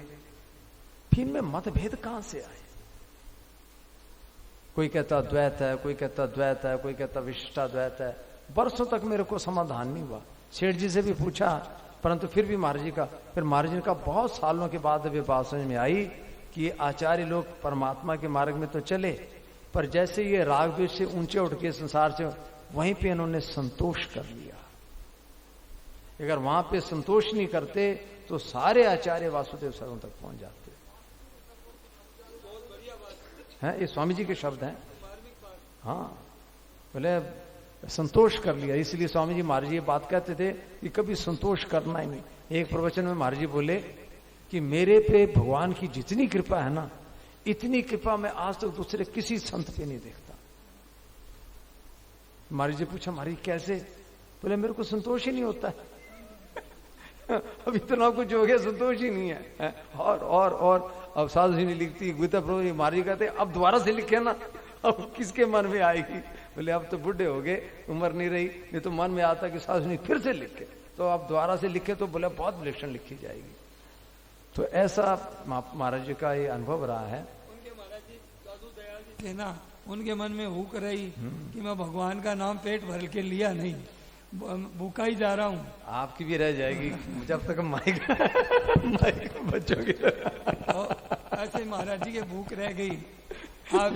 फिर में मतभेद कहां से आए। कोई कहता द्वैत है, कोई कहता द्वैत है, कोई कहता विशिष्टाद्वैत है। बरसों तक मेरे को समाधान नहीं हुआ। सेठ जी से भी पूछा, परंतु फिर भी महाराज जी का, फिर महाराज जी का बहुत सालों के बाद अभी बात समझ में आई कि आचार्य लोग परमात्मा के मार्ग में तो चले, पर जैसे ये राग द्वेष से ऊंचे उठ के संसार से, वहीं पे इन्होंने संतोष कर लिया। अगर वहां पे संतोष नहीं करते तो सारे आचार्य वासुदेव सर्वम तक पहुंच जाते हैं। ये स्वामी जी के शब्द हैं। हाँ बोले संतोष कर लिया, इसलिए स्वामी जी महाराज जी ये बात कहते थे कि कभी संतोष करना ही नहीं। एक प्रवचन में महाराज जी बोले कि मेरे पे भगवान की जितनी कृपा है ना, इतनी कृपा मैं आज तक दूसरे किसी संत पे नहीं देखता। महाराज जी पूछा महाराज कैसे? बोले मेरे को संतोष ही नहीं होता है। अब इतना कुछ हो गया, संतोष ही नहीं है। और अब साधु जी ने लिखती गीता प्रभु महाराज जी कहते अब दोबारा से लिखे ना, अब किसके मन में आएगी? बोले अब तो बुढ़े हो गए, उम्र नहीं रही, नहीं तो मन में आता कि साधु जी फिर से लिखे, तो अब दोबारा से लिखे तो बोले बहुत विलक्षण लिखी जाएगी। तो ऐसा महाराज जी का ये अनुभव रहा है। उनके महाराज जी साधु दयाल जी थे ना, उनके मन में हुक रही कि मैं भगवान का नाम पेट भर के लिया नहीं, भूखा ही जा रहा हूँ। आपकी भी रह जाएगी जब तक माइक बचोगे। ऐसे महाराज जी के भूख रह गई। आप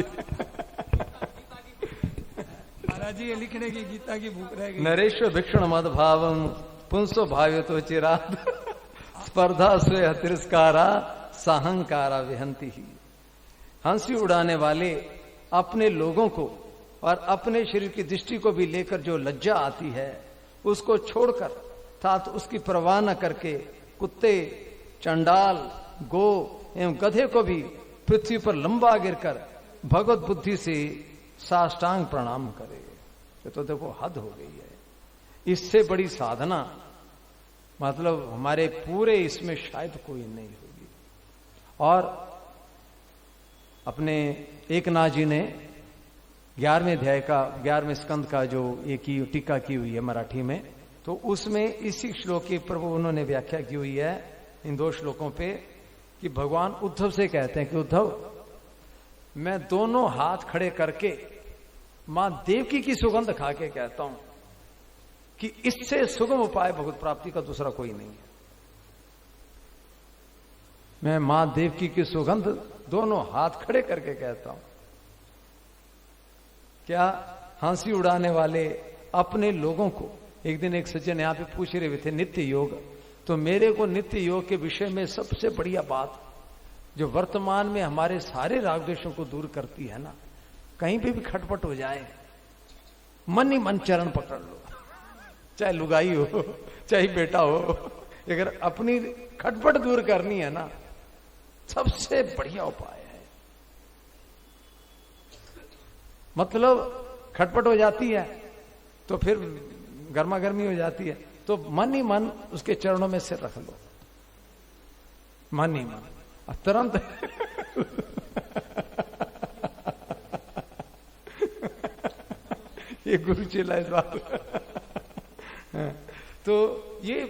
महाराज जी के लिखने की गीता की भूख रह गई। नरेश्वर भिक्षण मद भावम पुंसो भाव्य तो चिराद स्पर्धा से तिरस्कारा साहंकारा विहंती ही। हंसी उड़ाने वाले अपने लोगों को और अपने शरीर की दृष्टि को भी लेकर जो लज्जा आती है उसको छोड़कर, अर्थात उसकी परवाह न करके कुत्ते चंडाल, गो एवं गधे को भी पृथ्वी पर लंबा गिरकर भगवत बुद्धि से साष्टांग प्रणाम करे। ये तो देखो हद हो गई है। इससे बड़ी साधना मतलब हमारे पूरे इसमें शायद कोई नहीं होगी। और अपने एकनाथ जी ने 11वें अध्याय का 11वें स्कंद का जो एक ही टीका की हुई है मराठी में, तो उसमें इसी श्लोक के प्रभु उन्होंने व्याख्या की हुई है इन 2 श्लोकों पे कि भगवान उद्धव से कहते हैं कि उद्धव, मैं दोनों हाथ खड़े करके मां देवकी की सुगंध खा के कहता हूं कि इससे सुगम उपाय भगवत प्राप्ति का दूसरा कोई नहीं है। मैं मां देवकी की सुगंध दोनों हाथ खड़े करके कहता हूं। क्या हंसी उड़ाने वाले अपने लोगों को, एक दिन एक सज्जन यहां पे पूछ रहे थे नित्य योग, तो मेरे को नित्य योग के विषय में सबसे बढ़िया बात जो वर्तमान में हमारे सारे राग द्वेषों को दूर करती है ना, कहीं पे भी खटपट हो जाए, मन ही मन चरण पकड़ लो, चाहे लुगाई हो चाहे बेटा हो, अगर अपनी खटपट दूर करनी है ना, सबसे बढ़िया उपाय है। मतलब खटपट हो जाती है तो फिर गर्मा गर्मी हो जाती है, तो मन ही मन उसके चरणों में सिर रख लो, मन ही मन, और तुरंत ये गुरु चेला इस बात तो ये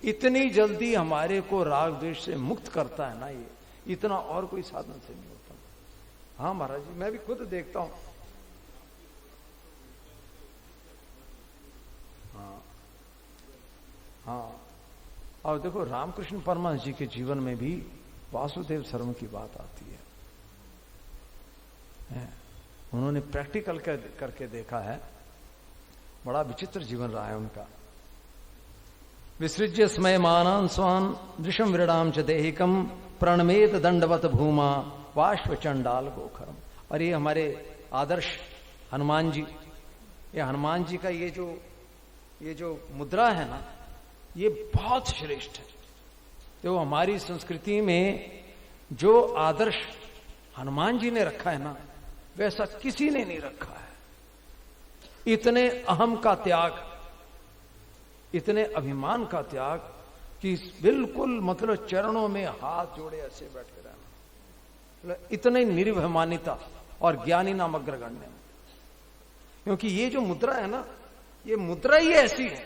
इतनी जल्दी हमारे को राग द्वेष से मुक्त करता है ना, ये इतना और कोई साधन से नहीं होता। हाँ महाराज जी, मैं भी खुद देखता हूं। हाँ, और देखो रामकृष्ण परमहंस जी के जीवन में भी वासुदेव सर्वम की बात आती है। उन्होंने प्रैक्टिकल करके देखा है, बड़ा विचित्र जीवन रहा है उनका। विसृज्य स्मय मानान स्वान दृशम वृणाम च देहिकम प्रणमेत दंडवत भूमा वाश्व चंडाल गोखरम। और ये हमारे आदर्श हनुमान जी, ये हनुमान जी का ये जो मुद्रा है ना, ये बहुत श्रेष्ठ है। तो हमारी संस्कृति में जो आदर्श हनुमान जी ने रखा है ना, वैसा किसी ने नहीं रखा है। इतने अहम का त्याग, इतने अभिमान का त्याग कि बिल्कुल मतलब चरणों में हाथ जोड़े ऐसे बैठे रहना, मतलब इतने निर्भयमानिता और ज्ञानी नाम अग्रगण्य। क्योंकि ये जो मुद्रा है ना, ये मुद्रा ही ऐसी है,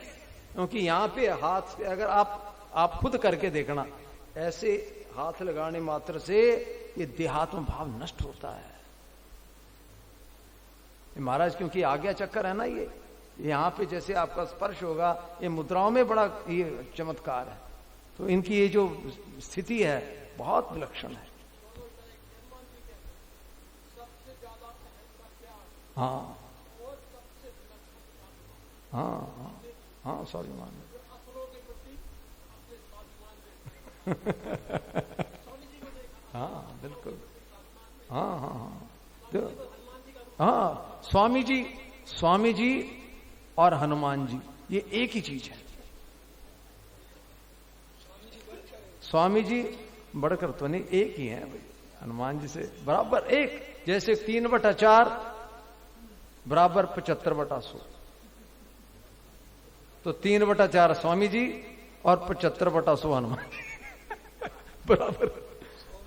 क्योंकि यहां पे हाथ से अगर आप खुद करके देखना, ऐसे हाथ लगाने मात्र से ये देहात्म भाव नष्ट होता है महाराज। क्योंकि आज्ञा चक्कर है ना, ये यहां पे जैसे आपका स्पर्श होगा, ये मुद्राओं में बड़ा ये चमत्कार है। तो इनकी ये जो स्थिति है बहुत विलक्षण है। हाँ हाँ हाँ हाँ, सॉरी मान हाँ बिल्कुल, हाँ हाँ हाँ, तो हाँ स्वामी जी और हनुमान जी ये एक ही चीज है। स्वामी जी बढ़कर तो नहीं, एक ही है भाई, हनुमान जी से बराबर एक। जैसे 3/4 बराबर 75/100, तो 3/4 स्वामी जी और 75/100 हनुमान जी बराबर।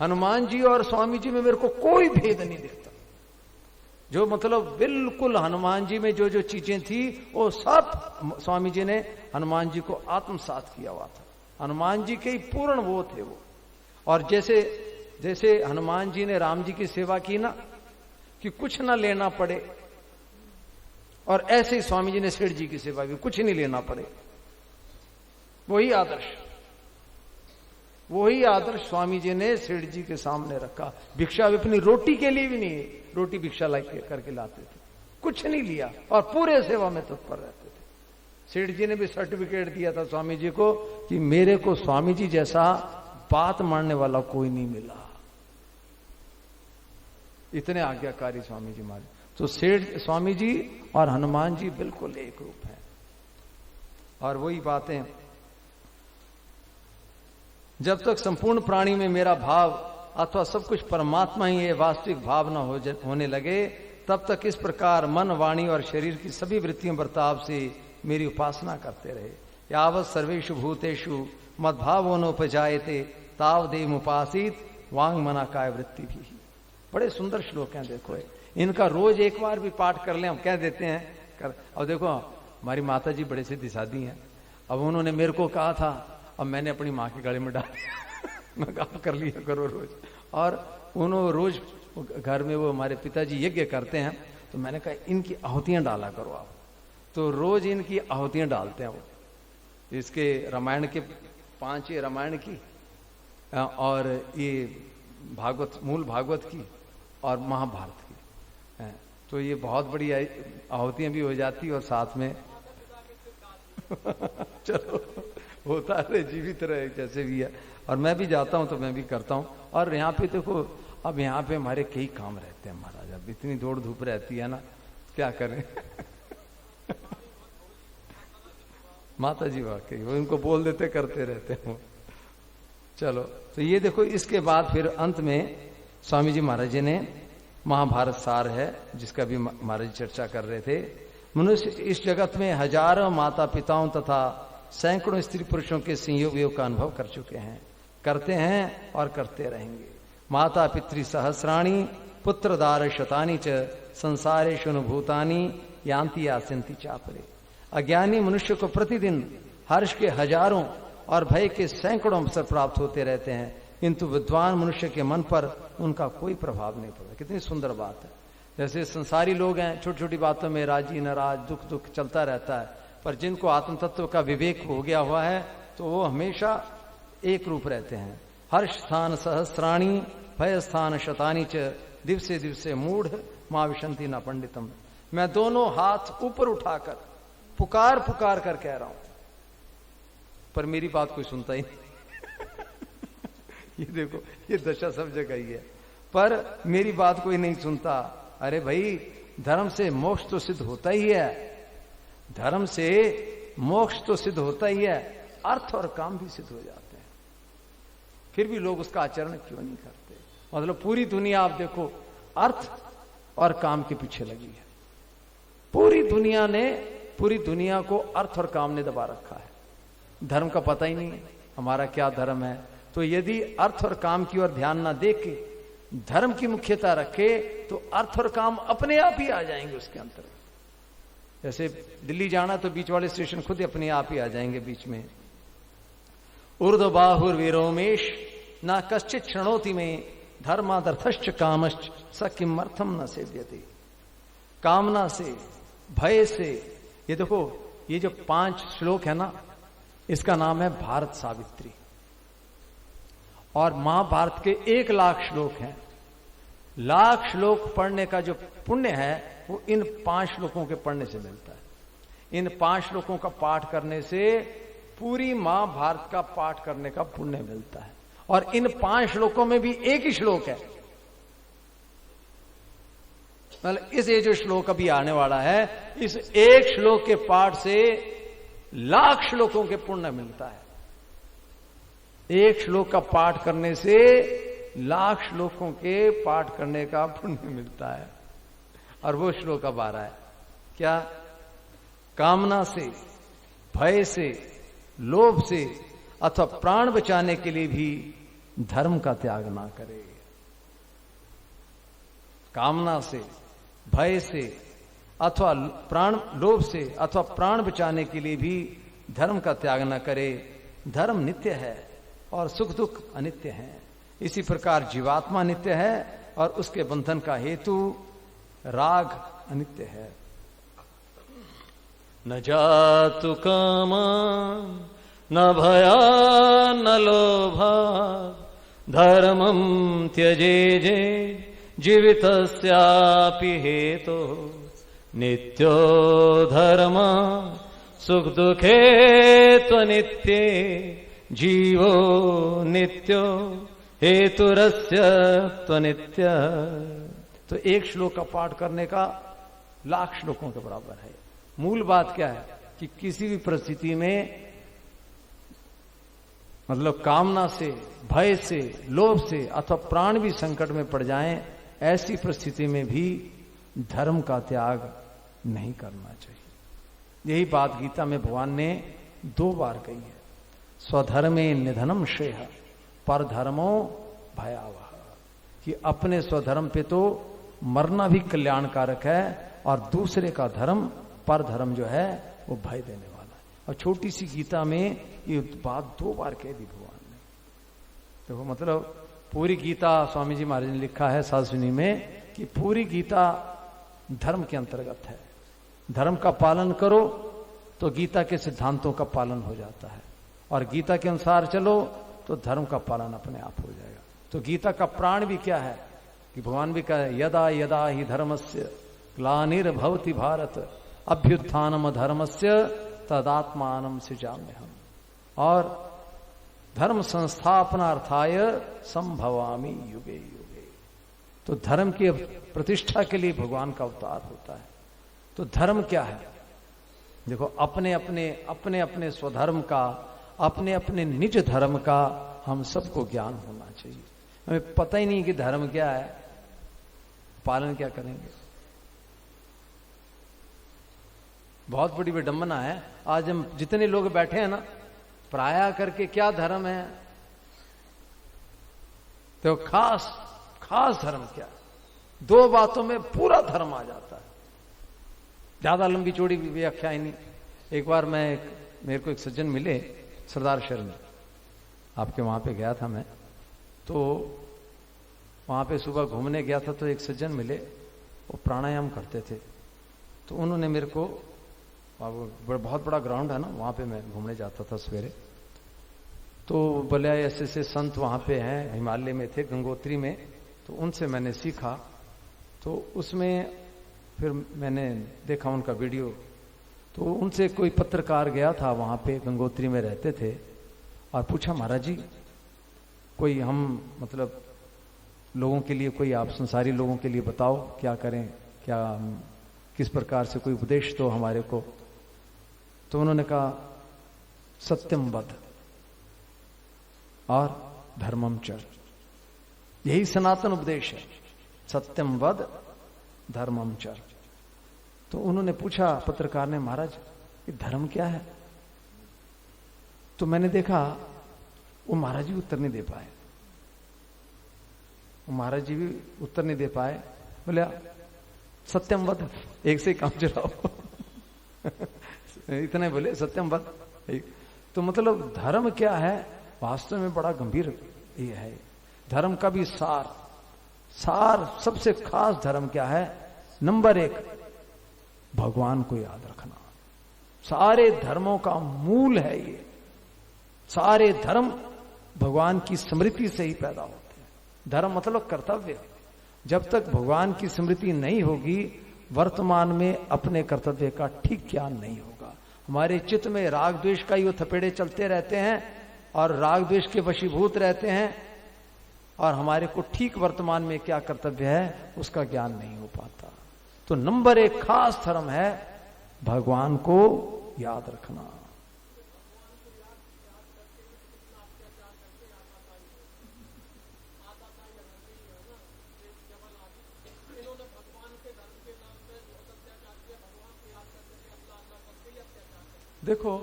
हनुमान जी और स्वामी जी में मेरे को कोई भेद नहीं दिखता। जो मतलब बिल्कुल हनुमान जी में जो चीजें थी वो सब स्वामी जी ने हनुमान जी को आत्मसात किया हुआ था। हनुमान जी के ही पूर्ण वो थे वो। और जैसे हनुमान जी ने राम जी की सेवा की ना, कि कुछ ना लेना पड़े, और ऐसे ही स्वामी जी ने सेठ जी की सेवा की, कुछ नहीं लेना पड़े। वही आदर्श स्वामी जी ने सेठ जी के सामने रखा। भिक्षा अपनी रोटी के लिए भी नहीं, रोटी भिक्षा करके लाते थे, कुछ नहीं लिया, और पूरे सेवा में तत्पर रहते थे। सेठ जी ने भी सर्टिफिकेट दिया था स्वामी जी को कि मेरे को स्वामी जी जैसा बात मानने वाला कोई नहीं मिला। इतने आज्ञाकारी स्वामी जी मारे। तो सेठ स्वामी जी और हनुमान जी बिल्कुल एक रूप है। और वही बातें जब तक संपूर्ण प्राणी में मेरा भाव अथवा सब कुछ परमात्मा ही है वास्तविक भाव न होने लगे, तब तक इस प्रकार मन, वाणी और शरीर की सभी वृत्तियों बर्ताव से मेरी उपासना करते रहे। यावत सर्वेषु भूतेषु मद्भावो नोपजायते तावदेव उपासित वांग मना काय वृत्ति भी। बड़े सुंदर श्लोक हैं, देखो इनका रोज एक बार भी पाठ कर ले, हम कह देते हैं कर। अब देखो हमारी माता जी बड़े सीधी सादी हैं, अब उन्होंने मेरे को कहा था, अब मैंने अपनी माँ के गले में डाल दिया मैं कहा कर लिया करो रोज। और उन्होंने रोज घर में वो हमारे पिताजी यज्ञ करते हैं, तो मैंने कहा इनकी आहुतियां डाला करो आप, तो रोज इनकी आहुतियां डालते हैं वो। इसके रामायण के 5 रामायण की और ये भागवत, मूल भागवत की और महाभारत की, तो ये बहुत बड़ी आहुतियां भी हो जाती और साथ में चलो होता रहे, जीवित रहे जैसे भी है। और मैं भी जाता हूं तो मैं भी करता हूं। और यहाँ पे देखो अब यहाँ पे हमारे कई काम रहते हैं महाराज, अब इतनी दौड़ धूप रहती है ना, क्या करें माता जी वाकई वो इनको बोल देते करते रहते हो। चलो तो ये देखो, इसके बाद फिर अंत में स्वामी जी महाराज जी ने महाभारत सार है जिसका भी महाराज चर्चा कर रहे थे। मनुष्य इस जगत में हजारों माता पिताओं तथा सैकड़ों स्त्री पुरुषों के संयोग वियोग का अनुभव कर चुके हैं, करते हैं और करते रहेंगे। माता पितृ सहस्राणी पुत्र दार शतानी च संसारेषु भूतानी यान्ति यासन्ति चापरे। अज्ञानी मनुष्य को प्रतिदिन हर्ष के हजारों और भय के सैकड़ों अवसर प्राप्त होते रहते हैं, किंतु विद्वान मनुष्य के मन पर उनका कोई प्रभाव नहीं पड़ता। कितनी सुंदर बात है। जैसे संसारी लोग हैं, छोटी छोटी बातों में राजी नाराज दुख दुख चलता रहता है, पर जिनको आत्म तत्व का विवेक हो गया हुआ है तो वो हमेशा एक रूप रहते हैं। हर्ष स्थान सहस्राणी भय स्थान शतानी च दिवसे दिवसे मूढ़ मां विशंति न पंडितम। मैं दोनों हाथ ऊपर उठाकर पुकार पुकार कर कह रहा हूं, पर मेरी बात कोई सुनता ही नहीं ये देखो ये दशा सब जगह ही है, पर मेरी बात कोई नहीं सुनता। अरे भाई धर्म से मोक्ष तो सिद्ध होता ही है, धर्म से मोक्ष तो सिद्ध होता ही है, अर्थ और काम भी सिद्ध हो जाते हैं, फिर भी लोग उसका आचरण क्यों नहीं करते। मतलब पूरी दुनिया आप देखो अर्थ और काम के पीछे लगी है। पूरी दुनिया ने, पूरी दुनिया को अर्थ और काम ने दबा रखा है, धर्म का पता ही नहीं है हमारा क्या धर्म है। तो यदि अर्थ और काम की ओर ध्यान ना दे के धर्म की मुख्यता रखे तो अर्थ और काम अपने आप ही आ जाएंगे उसके अंतर्गत। जैसे दिल्ली जाना तो बीच वाले स्टेशन खुद ही अपने आप ही आ जाएंगे बीच में। ऊर्ध्वबाहुर वीरोमेश ना कश्चित क्षणोति में धर्मादर्थश्च कामश्च स किमर्थम न सेव्यते। कामना से, भय से, ये देखो ये जो 5 श्लोक है ना, इसका नाम है भारत सावित्री। और महाभारत के 1 लाख श्लोक हैं। लाख श्लोक पढ़ने का जो पुण्य है वो इन 5 श्लोकों के पढ़ने से मिलता है। इन 5 श्लोकों का पाठ करने से पूरी महाभारत का पाठ करने का पुण्य मिलता है। और इन 5 श्लोकों में भी एक ही श्लोक है, मतलब इस ये जो श्लोक अभी आने वाला है, इस एक श्लोक के पाठ से लाख श्लोकों के पुण्य मिलता है। एक श्लोक का पाठ करने से लाख श्लोकों के पाठ करने का पुण्य मिलता है। और वो श्लोक अब आ रहा है क्या? कामना से, भय से, लोभ से अथवा प्राण बचाने के लिए भी धर्म का त्याग ना करे। कामना से, भय से अथवा लोभ से अथवा प्राण बचाने के लिए भी धर्म का त्याग न करे। धर्म नित्य है और सुख दुख अनित्य है। इसी प्रकार जीवात्मा नित्य है और उसके बंधन का हेतु राग अनित्य है। न जातु कामा न भया न लोभा धर्मम त्यजेजे जीवितस्यापि हेतु नित्यो धर्म सुख दुखे त्वनित्ये जीवो नित्यो हेतुरस्य त्वनित्य। तो एक श्लोक का पाठ करने का लाख श्लोकों के बराबर है। मूल बात क्या है कि किसी भी परिस्थिति में मतलब कामना से, भय से, लोभ से अथवा प्राण भी संकट में पड़ जाएं, ऐसी परिस्थिति में भी धर्म का त्याग नहीं करना चाहिए। यही बात गीता में भगवान ने 2 बार कही है। स्वधर्मे निधनम श्रेय पर धर्मो भयावह, कि अपने स्वधर्म पे तो मरना भी कल्याणकारक है और दूसरे का धर्म, पर धर्म जो है वो भय देने वाला है। और छोटी सी गीता में ये बात 2 बार कह दी भगवान ने। देखो मतलब पूरी गीता, स्वामी जी महाराज ने लिखा है सासुनी में कि पूरी गीता धर्म के अंतर्गत है। धर्म का पालन करो तो गीता के सिद्धांतों का पालन हो जाता है, और गीता के अनुसार चलो तो धर्म का पालन अपने आप हो जाएगा। तो गीता का प्राण भी क्या है कि भगवान भी कहा यदा यदा ही धर्मस्य ग्लानिर्भवति भारत अभ्युत्थानम धर्मस्य तदात्मानम सृजाम्यहम्, और धर्म संस्थापनार्थाय संभवामि युगे युगे। तो धर्म की प्रतिष्ठा के लिए भगवान का अवतार होता है। तो धर्म क्या है? देखो अपने अपने स्वधर्म का, अपने अपने निज धर्म का हम सबको ज्ञान होना चाहिए। हमें पता ही नहीं कि धर्म क्या है, पालन क्या करेंगे। बहुत बड़ी विडंबना है। आज हम जितने लोग बैठे हैं ना, प्राय करके क्या धर्म है, तो खास धर्म क्या है? 2 बातों में पूरा धर्म आ जाता है। ज्यादा लंबी चौड़ी व्याख्या ही नहीं। एक बार मेरे को एक सज्जन मिले सरदार शहर में, आपके वहां पे गया था मैं, तो वहां पे सुबह घूमने गया था, तो एक सज्जन मिले, वो प्राणायाम करते थे। तो उन्होंने मेरे को, बहुत बड़ा ग्राउंड है ना, वहां पे मैं घूमने जाता था सवेरे, तो बोले ऐसे संत वहां पे हैं, हिमालय में थे, गंगोत्री में, तो उनसे मैंने सीखा। तो उसमें फिर मैंने देखा उनका वीडियो, तो उनसे कोई पत्रकार गया था वहां पे, गंगोत्री में रहते थे, और पूछा महाराज जी कोई हम मतलब लोगों के लिए, कोई आप संसारी लोगों के लिए बताओ क्या करें, क्या किस प्रकार से कोई उपदेश दो हमारे को। तो उन्होंने कहा सत्यम वद और धर्मम चर, यही सनातन उपदेश है, सत्यम वद धर्मम चर। तो उन्होंने पूछा पत्रकार ने, महाराज ये धर्म क्या है? तो मैंने देखा वो महाराज जी उत्तर नहीं दे पाए, वो महाराज जी भी उत्तर नहीं दे पाए। बोले सत्यम वद, एक से काम चलाओ इतने बोले सत्यम वद। तो मतलब धर्म क्या है वास्तव में बड़ा गंभीर ये है। धर्म का भी सार सबसे खास धर्म क्या है? नंबर 1 भगवान को याद रखना। सारे धर्मों का मूल है ये। सारे धर्म भगवान की स्मृति से ही पैदा होते हैं। धर्म मतलब कर्तव्य। जब तक भगवान की स्मृति नहीं होगी, वर्तमान में अपने कर्तव्य का ठीक ज्ञान नहीं होगा। हमारे चित्त में राग द्वेष का ही थपेड़े चलते रहते हैं और राग द्वेष के वशीभूत रहते हैं, और हमारे को ठीक वर्तमान में क्या कर्तव्य है उसका ज्ञान नहीं हो पाता। तो नंबर 1 खास धर्म है भगवान को याद रखना। देखो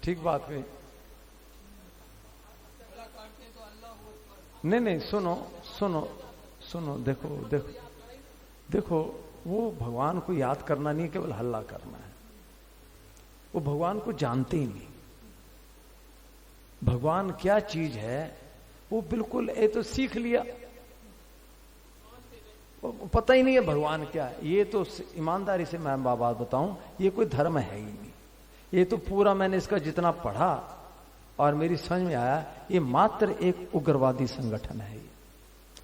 ठीक बात है। नहीं सुनो देखो वो भगवान को याद करना नहीं, केवल हल्ला करना है। वो भगवान को जानते ही नहीं। भगवान क्या चीज है वो बिल्कुल ये तो सीख लिया, पता ही नहीं है भगवान क्या है। ये तो ईमानदारी से मैं बात बताऊं, ये कोई धर्म है ही नहीं। ये तो पूरा मैंने इसका जितना पढ़ा और मेरी समझ में आया, ये मात्र एक उग्रवादी संगठन है।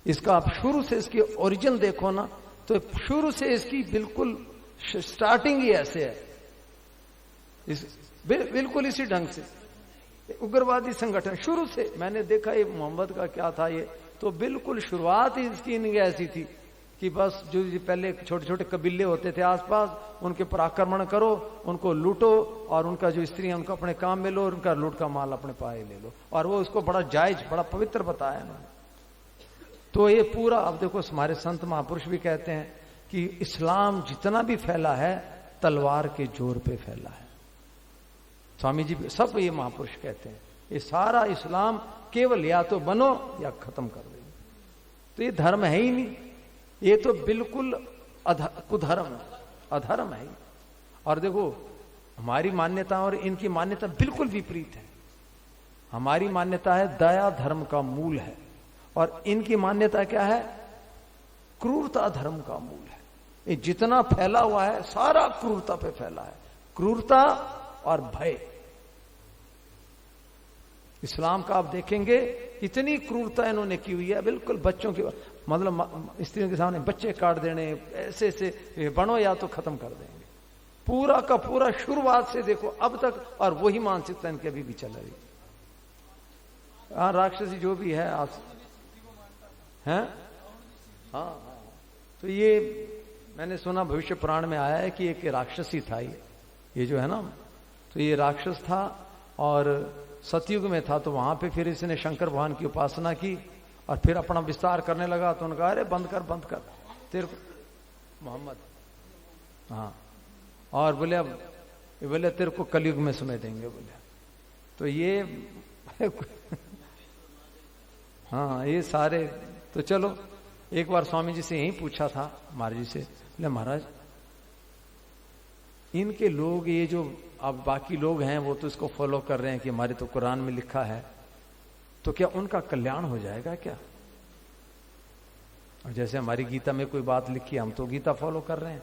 इसका आप शुरू से इसकी ओरिजिन देखो ना, तो शुरू से इसकी बिल्कुल स्टार्टिंग ही ऐसे है, बिल्कुल इसी ढंग से उग्रवादी संगठन। शुरू से मैंने देखा ये मोहम्मद का क्या था, ये तो बिल्कुल शुरुआत ही इसकी ऐसी थी कि बस जो पहले छोटे छोटे कबीले होते थे आसपास, उनके पर आक्रमण करो, उनको लूटो, और उनका जो स्त्री है उनको अपने काम में लो, और उनका लूट का माल अपने पाए ले लो। और वो उसको बड़ा जायज, बड़ा पवित्र बताया उन्होंने। तो ये पूरा, अब देखो हमारे संत महापुरुष भी कहते हैं कि इस्लाम जितना भी फैला है तलवार के जोर पे फैला है। स्वामी जी सब ये महापुरुष कहते हैं ये सारा इस्लाम केवल या तो बनो या खत्म कर देंगे। तो ये धर्म है ही नहीं, ये तो बिल्कुल कुधर्म, अधर्म है। और देखो हमारी मान्यता और इनकी मान्यता बिल्कुल विपरीत है। हमारी मान्यता है दया धर्म का मूल है, और इनकी मान्यता क्या है? क्रूरता धर्म का मूल है। ये जितना फैला हुआ है सारा क्रूरता पे फैला है, क्रूरता और भय। इस्लाम का आप देखेंगे इतनी क्रूरता इन्होंने की हुई है, बिल्कुल बच्चों की, मतलब स्त्रियों के सामने बच्चे काट देने, ऐसे ऐसे बनो या तो खत्म कर देंगे। पूरा का पूरा शुरुआत से देखो अब तक, और वही मानसिकता इनके अभी भी चल रही है। हाँ, राक्षसी जो भी है आप हैं, हाँ। तो ये मैंने सुना भविष्य पुराण में आया है कि एक राक्षसी था ये जो है ना, तो ये राक्षस था और सतयुग में था। तो वहां पे फिर इसने शंकर भगवान की उपासना की और फिर अपना विस्तार करने लगा। तो उन्होंने कहा अरे बंद कर तेरे मोहम्मद, हाँ, और बोले तेरे को कलयुग में समय देंगे बोले। तो ये हाँ, ये सारे। तो चलो एक बार स्वामी जी से यही पूछा था महाराज जी से, बोले महाराज इनके लोग, ये जो अब बाकी लोग हैं वो तो इसको फॉलो कर रहे हैं कि हमारे तो कुरान में लिखा है, तो क्या उनका कल्याण हो जाएगा क्या? और जैसे हमारी गीता में कोई बात लिखी, हम तो गीता फॉलो कर रहे हैं,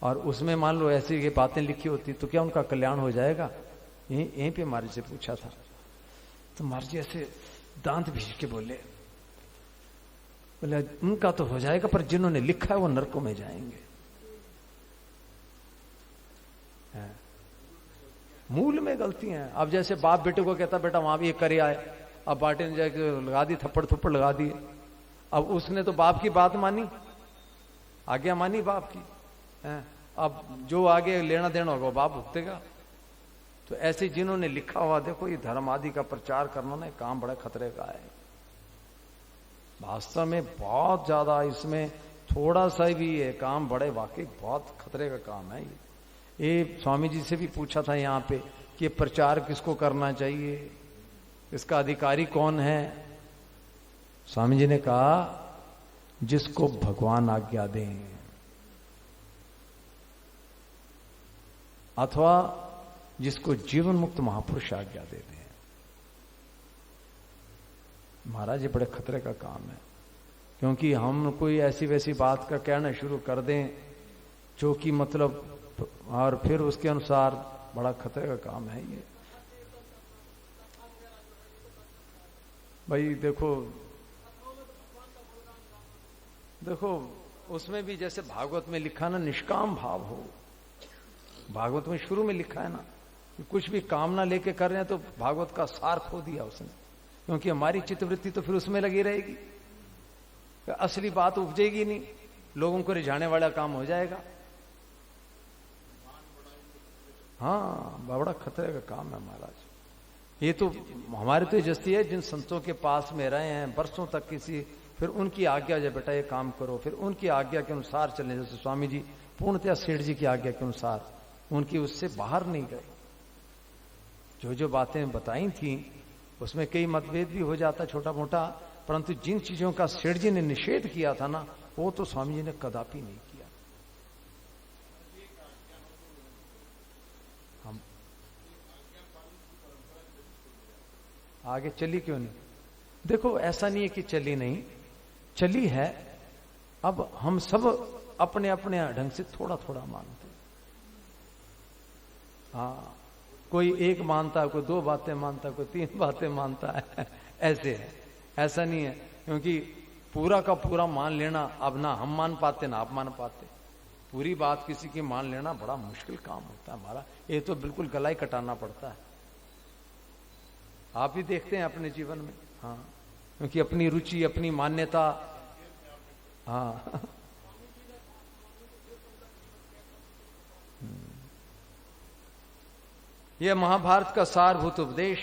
और उसमें मान लो ऐसी ये बातें लिखी होती तो क्या उनका कल्याण हो जाएगा? यहीं पे महाराज से पूछा था। तो महाराज जी ऐसे दांत भींच के बोले उनका तो हो जाएगा, पर जिन्होंने लिखा है वो नरकों में जाएंगे। मूल में गलतियां हैं। अब जैसे बाप बेटे को कहता बेटा वहां भी ये करे आए, अब बाटे ने जाके लगा दी, थप्पड़ थप्पड़ लगा दिए। अब उसने तो बाप की बात मानी, आज्ञा मानी बाप की, अब जो आगे लेना देना होगा बाप भुगतेगा। तो ऐसे जिन्होंने लिखा हुआ, देखो ये धर्म आदि का प्रचार करना ना काम बड़ा खतरे का है वास्तव में, बहुत ज्यादा इसमें थोड़ा सा भी ये काम बड़े वाकई बहुत खतरे का काम है। ये स्वामी जी से भी पूछा था यहाँ पे कि प्रचार किसको करना चाहिए, इसका अधिकारी कौन है? स्वामी जी ने कहा जिसको भगवान आज्ञा दें, अथवा जिसको जीवन मुक्त महापुरुष आज्ञा दे दें। महाराज ये बड़े खतरे का काम है, क्योंकि हम कोई ऐसी वैसी बात का कहना शुरू कर दें जो कि मतलब, और फिर उसके अनुसार बड़ा खतरे का काम है ये। भाई देखो उसमें भी जैसे भागवत में लिखा ना, निष्काम भाव हो। भागवत में शुरू में लिखा है ना कि कुछ भी कामना लेके कर रहे हैं, तो भागवत का सार खो दिया उसने, क्योंकि हमारी चित्तवृत्ति तो फिर उसमें लगी रहेगी, असली बात उपजेगी नहीं, लोगों को रिझाने वाला काम हो जाएगा। हाँ, बड़ा खतरे का काम है महाराज। ये तो हमारे तो जस्ती है जिन संतों के पास में रहे हैं वर्षों तक, किसी फिर उनकी आज्ञा जब बेटा ये काम करो, फिर उनकी आज्ञा के अनुसार चलने। जैसे स्वामी जी पूर्णतया सेठ जी की आज्ञा के अनुसार, उनकी उससे बाहर नहीं गए। जो जो बातें बताई थी उसमें कई मतभेद भी हो जाता छोटा मोटा, परंतु जिन चीजों का सेठ जी ने निषेध किया था ना, वो तो स्वामी जी ने कदापि नहीं किया। हम आगे चली क्यों नहीं? देखो ऐसा नहीं है कि चली नहीं, चली है। अब हम सब अपने अपने ढंग से थोड़ा थोड़ा मानते हैं। हाँ, कोई एक मानता है, कोई दो बातें मानता है, कोई तीन बातें मानता है, ऐसे है। ऐसा नहीं है, क्योंकि पूरा का पूरा मान लेना अब ना हम मान पाते ना आप मान पाते। पूरी बात किसी की मान लेना बड़ा मुश्किल काम होता है हमारा। ये तो बिल्कुल गला ही कटाना पड़ता है। आप ही देखते हैं अपने जीवन में। हाँ, क्योंकि अपनी रुचि, अपनी मान्यता, हाँ यह महाभारत का सारभूत उपदेश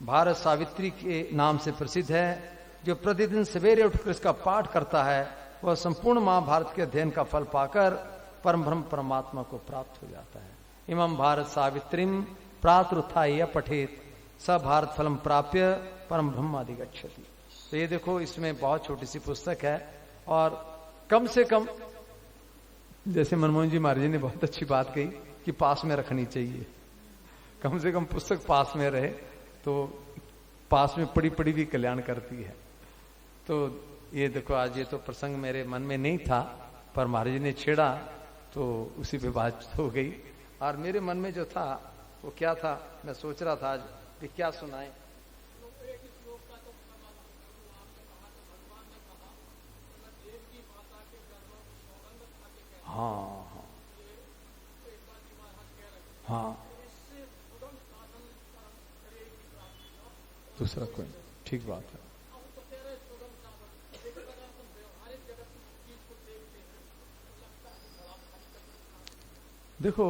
भारत सावित्री के नाम से प्रसिद्ध है। जो प्रतिदिन सवेरे उठकर इसका पाठ करता है वह संपूर्ण महाभारत के अध्ययन का फल पाकर परम ब्रह्म परमात्मा को प्राप्त हो जाता है। इमं भारत सावित्रीम प्रातरुत्थाय पठेत स भारत फलम प्राप्य परम ब्रह्म अधिगच्छति। तो ये देखो, इसमें बहुत छोटी सी पुस्तक है और कम से कम, जैसे मनमोहन जी महाराज जी ने बहुत अच्छी बात कही कि पास में रखनी चाहिए। कम से कम पुस्तक पास में रहे तो पास में पड़ी पड़ी भी कल्याण करती है। तो ये देखो, आज ये तो प्रसंग मेरे मन में नहीं था पर महाराज जी ने छेड़ा तो उसी पे बात हो गई। और मेरे मन में जो था वो क्या था, मैं सोच रहा था आज भी क्या सुनाए। हाँ हाँ, दूसरा कोई, ठीक बात है। देखो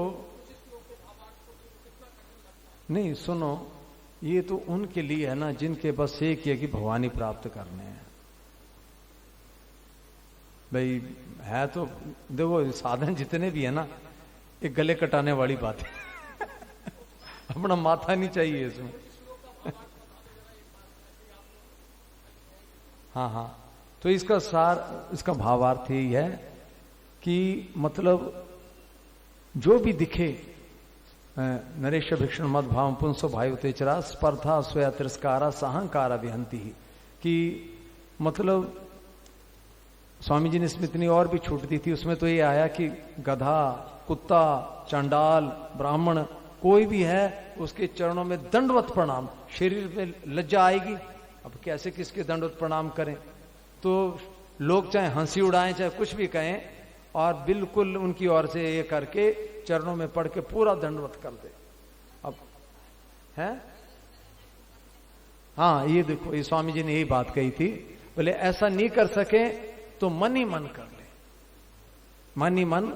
नहीं, सुनो, ये तो उनके लिए है ना जिनके बस एक ही है कि भगवानी प्राप्त करने हैं। भाई है तो देखो, साधन जितने भी है ना, एक गले कटाने वाली बात है। अपना माथा नहीं चाहिए इसमें। हाँ हाँ, तो इसका सार, इसका भावार्थ यही है कि मतलब जो भी दिखे, नरेश भिक्षण मद भाव पुंसो भाई उतेचरा स्पर्धा स्वया तिरस्कारा सहंकारा विहंती ही, कि मतलब स्वामी जी ने इसमें इतनी और भी छूट दी थी। उसमें तो ये आया कि गधा, कुत्ता, चांडाल, ब्राह्मण कोई भी है उसके चरणों में दंडवत प्रणाम। शरीर में लज्जा आएगी, अब कैसे किसके दंडवत प्रणाम करें। तो लोग चाहे हंसी उड़ाएं चाहे कुछ भी कहें, और बिल्कुल उनकी ओर से ये करके चरणों में पड़ के पूरा दंडवत कर दे। अब है, हाँ ये देखो, ये स्वामी जी ने यही बात कही थी, बोले ऐसा नहीं कर सके तो मन ही मन कर ले, मन ही मन।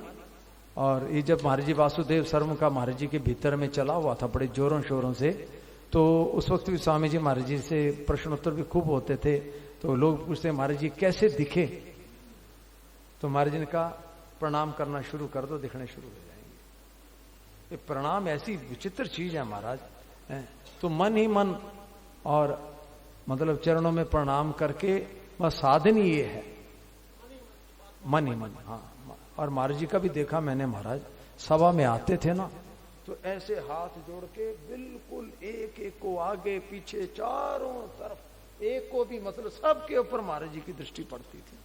और ये जब महाराज जी वासुदेव सर्व का महाराज जी के भीतर में चला हुआ था बड़े जोरों शोरों से, तो उस वक्त भी स्वामी जी महाराज जी से प्रश्नोत्तर भी खूब होते थे। तो लोग पूछते महाराज जी कैसे दिखे, तो महाराज जी ने कहा प्रणाम करना शुरू कर दो, दिखने शुरू हो जाएंगे। ये प्रणाम ऐसी विचित्र चीज है महाराज, तो मन ही मन, और मतलब चरणों में प्रणाम करके वह साधन ही ये है, मन ही मन। हाँ, और महाराज जी का भी देखा मैंने, महाराज सभा में आते थे ना तो ऐसे हाथ जोड़ के बिल्कुल एक एक को आगे पीछे चारों तरफ, एक को भी मतलब सबके ऊपर महाराज जी की दृष्टि पड़ती थी।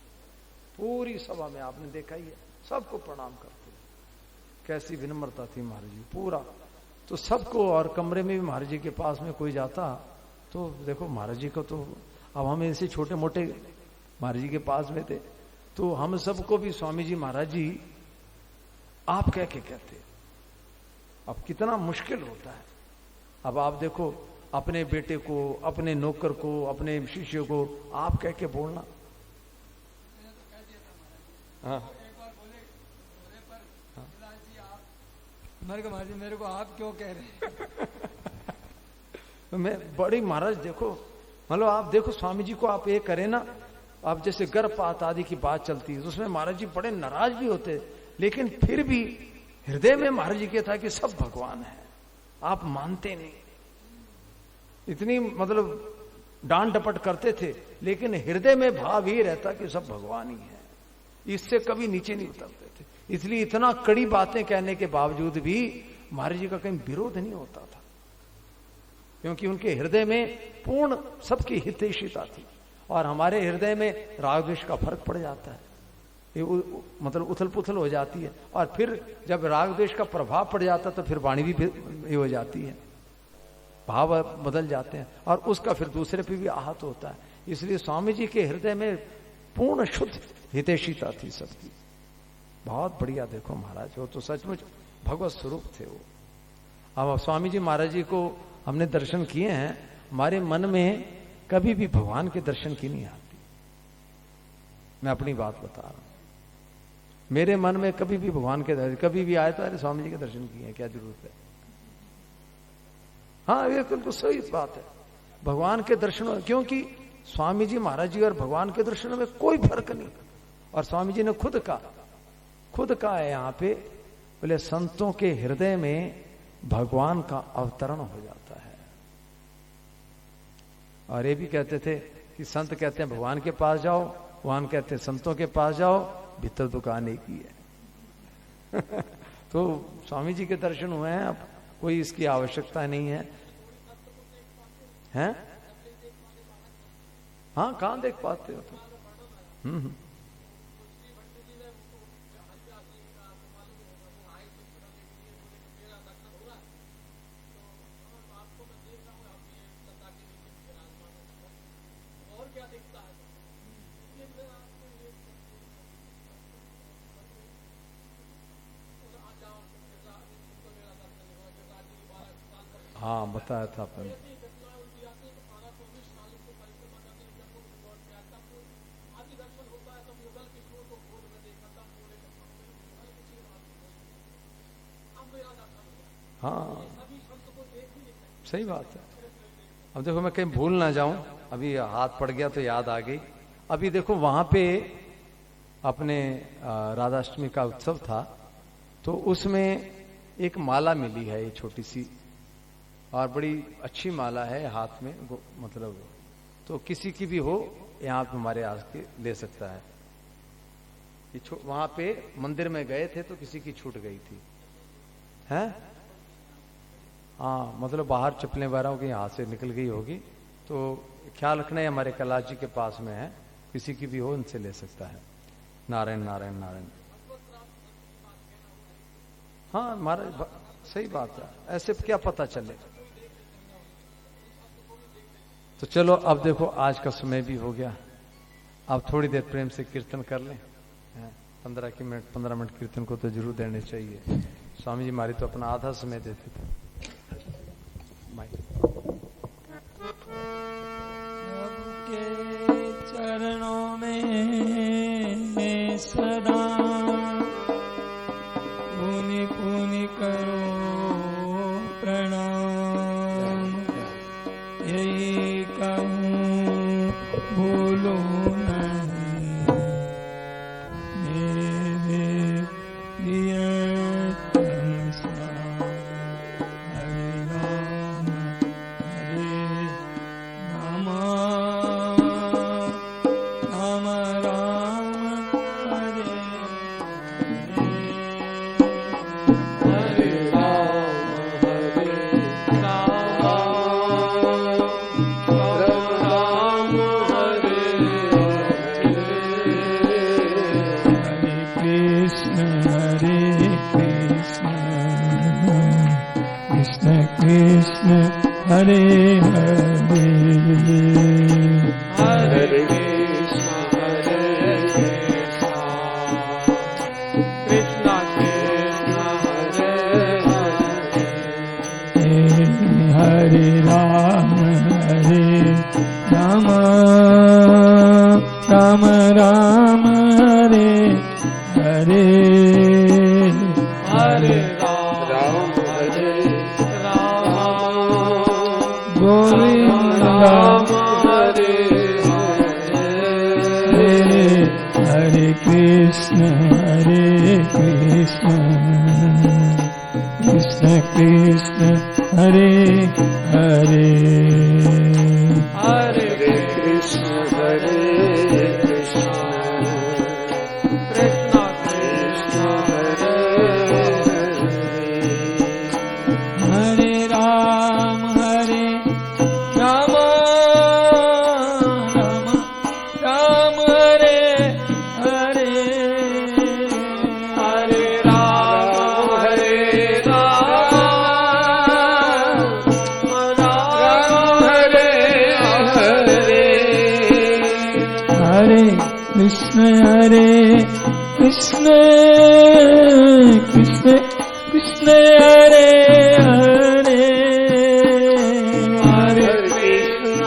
पूरी सभा में आपने देखा ही है, सबको प्रणाम करते, कैसी विनम्रता थी महाराज जी पूरा। तो सबको, और कमरे में भी महाराज जी के पास में कोई जाता तो देखो महाराज जी को तो, अब हम ऐसे छोटे मोटे महाराज जी के पास में थे तो हम सबको भी स्वामी जी महाराज जी आप कह के कहते। अब कितना मुश्किल होता है। अब आप देखो, अपने बेटे को, अपने नौकर को, अपने शिष्य को आप कह के बोलना। हाँ मेरे को आप क्यों कह रहे हैं? मैं बड़ी महाराज देखो, मतलब आप देखो स्वामी जी को आप ये करें ना, आप जैसे गर्भपात आदि की बात चलती है तो उसमें महाराज जी बड़े नाराज भी होते, लेकिन फिर भी हृदय में महाराज जी के था कि सब भगवान है, आप मानते नहीं। इतनी मतलब डांट डपट करते थे, लेकिन हृदय में भाव ही रहता कि सब भगवान ही है, इससे कभी नीचे नहीं उतरते थे। इसलिए इतना कड़ी बातें कहने के बावजूद भी महाराज जी का कहीं विरोध नहीं होता था, क्योंकि उनके हृदय में पूर्ण सबकी हितैषिता थी। और हमारे हृदय में राग द्वेष का फर्क पड़ जाता है, ये मतलब उथल पुथल हो जाती है, और फिर जब राग द्वेष का प्रभाव पड़ जाता है तो फिर वाणी भी ये हो जाती है, भाव बदल जाते हैं, और उसका फिर दूसरे पे भी आहत होता है। इसलिए स्वामी जी के हृदय में पूर्ण शुद्ध हितैषिता थी सबकी। बहुत बढ़िया, देखो महाराज वो तो सचमुच भगवत स्वरूप थे वो। अब स्वामी जी महाराज जी को हमने दर्शन किए हैं, हमारे मन में कभी भी भगवान के दर्शन की नहीं आती। मैं अपनी बात बता रहा हूं। मेरे मन में कभी भी भगवान के दर्शन, कभी भी आए तो अरे स्वामी जी के दर्शन किए, क्या जरूरत है। हाँ, ये बिल्कुल सही बात है। भगवान के दर्शनों, क्योंकि स्वामी जी महाराज जी और भगवान के दर्शनों में कोई फर्क नहीं। और स्वामी जी ने खुद कहा है यहां पे, बोले संतों के हृदय में भगवान का अवतरण हो जाता है। और ये भी कहते थे कि संत कहते हैं भगवान के पास जाओ, भगवान कहते हैं संतों के पास जाओ, भीतर दुकान एक ही है। तो स्वामी जी के दर्शन हुए हैं, अब कोई इसकी आवश्यकता नहीं है। हैं? हाँ, कहां देख पाते हो तुम? हाँ, बताया था आपने। हाँ, सही बात है। अब देखो मैं कहीं भूल ना जाऊं, अभी हाथ पड़ गया तो याद आ गई। अभी देखो वहां पे अपने राधाष्टमी का उत्सव था, तो उसमें एक माला मिली है, ये छोटी सी और बड़ी अच्छी माला है, हाथ में मतलब, तो किसी की भी हो यहाँ पे हमारे आस के ले सकता है। वहां पे मंदिर में गए थे तो किसी की छूट गई थी, है? हाँ, मतलब बाहर चप्पलें वगैरह की हाथ से निकल गई होगी, तो ख्याल रखना है, हमारे कैलाश जी के पास में है, किसी की भी हो उनसे ले सकता है। नारायण नारायण नारायण। हाँ महाराज, सही बात है, ऐसे क्या पता चले। तो चलो अब देखो आज का समय भी हो गया, अब थोड़ी देर प्रेम से कीर्तन कर लें। 15 मिनट कीर्तन को तो जरूर देने चाहिए। स्वामी जी हमारी तो अपना आधा समय देते थे। के चरणों में सदा पुनि पुनि करो प्रणाम, यही कहूँ भूलो नहीं मेरे दिए तन सा। हरे राम राम राम हरे हरे राम राम हरे हरे कृष्ण कृष्ण कृष्ण हरे हरे हरे कृष्ण कृष्ण कृष्ण हरे हरे राम राम राम हरे हरे हरे राम गोविंद राम हरे हरे हरे कृष्ण कृष्ण कृष्ण हरे हरे हरे कृष्ण कृष्ण कृष्ण हरे राम राम राम हरे हरे हरे राम राम हरे हरे हरे कृष्ण कृष्ण कृष्ण कृष्ण हरे हरे हरे कृष्ण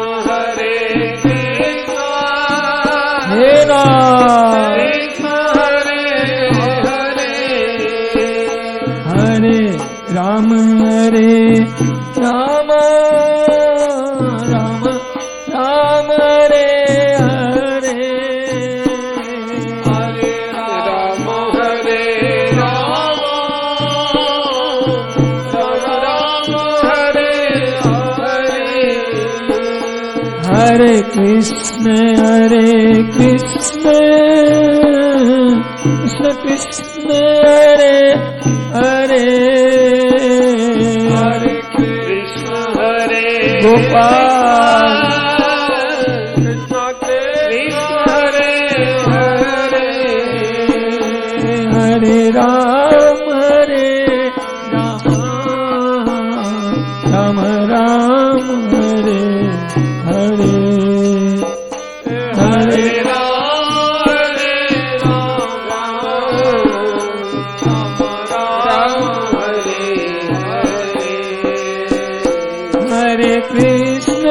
हे राम हरे राम हरे राम राम राम हरे हरे हरे राम हरे राम राम हरे हरे हरे कृष्ण कृष्ण कृष्ण हरे हरे हरे कृष्ण हरे गोपाल कृष्ण कृष्ण हरे हरे हरे राम राम राम राम हरे हरे हरे हरे कृष्ण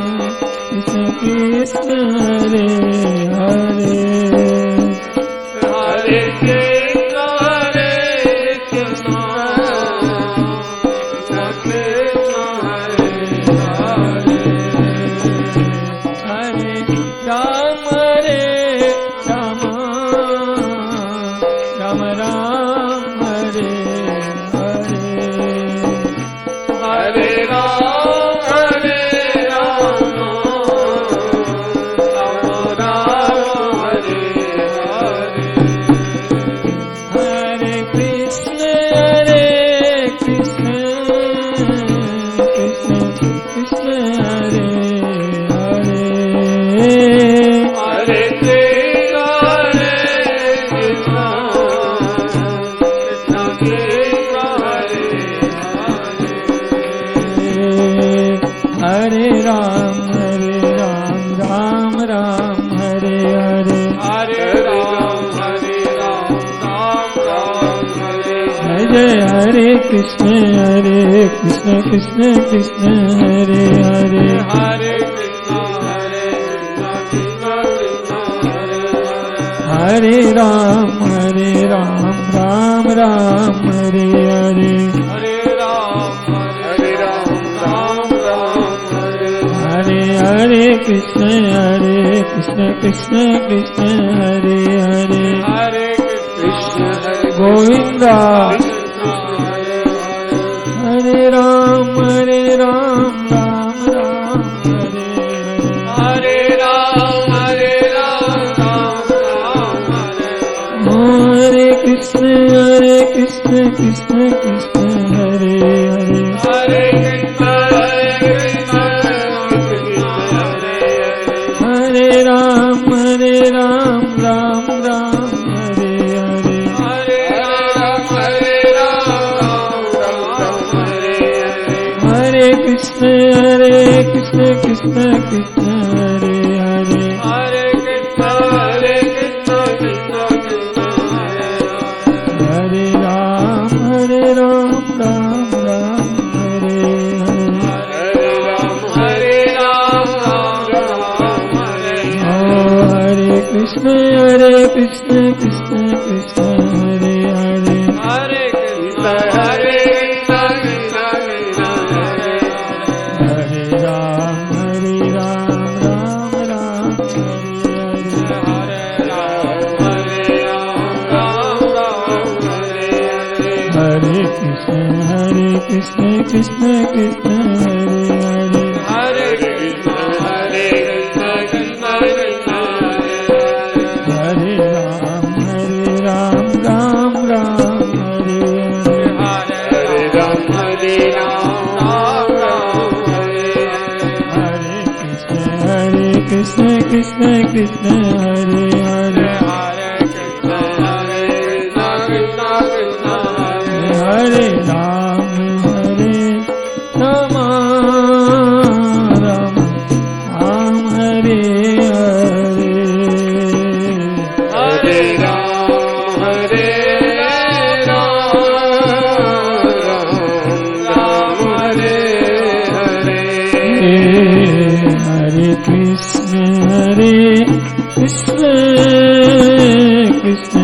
कृष्ण कृष्ण कृष्ण हरे हरे हरे कृष्ण हरे कृष्ण कृष्ण हरे हरे हरे राम राम राम राम हरे हरे हरे राम राम राम हरे हरे हरे कृष्ण कृष्ण कृष्ण हरे हरे हरे कृष्ण हरे कृष्ण कृष्ण कृष्ण हरे हरे राम राम राम हरे हरे हरे राम राम राम हरे जय हरे कृष्ण कृष्ण कृष्ण हरे हरे हरे कृष्ण कृष्ण कृष्ण हरे हरे हरे राम राम राम हरे हरे हरे राम राम हरे हरे हरे कृष्ण कृष्ण कृष्ण हरे हरे हरे कृष्ण हरे गोविंदा हरे राम राम राम हरे हरे हरे राम राम हरे हरे कृष्ण कृष्ण कृष्ण हरे हरे हरे कृष्ण हरे हरे राम राम राम हरे हरे हरे राम हरे हरे कृष्ण कृष्ण कृष्ण हरे हरे हरे कृष्ण कृष्ण कृष्ण हरे हरे राम राम राम हरे हरे हरे राम हरे ओ हरे कृष्ण कृष्ण कृष्ण हरे हरे हरे कृष्ण कृष्ण हरे हरे राम राम राम हरे हरे हरे राम हरे हरे कृष्ण कृष्ण कृष्ण हरे हरे हरे कृष्ण कृष्ण कृष्ण हरे राम राम राम हरे हरे हरे राम हरे हरे कृष्ण कृष्ण कृष्ण हरे हरे हरे कृष्ण कृष्ण कृष्ण हरे राम राम राम हरे हरे हरे राम राम हरे हरे हरे कृष्ण कृष्ण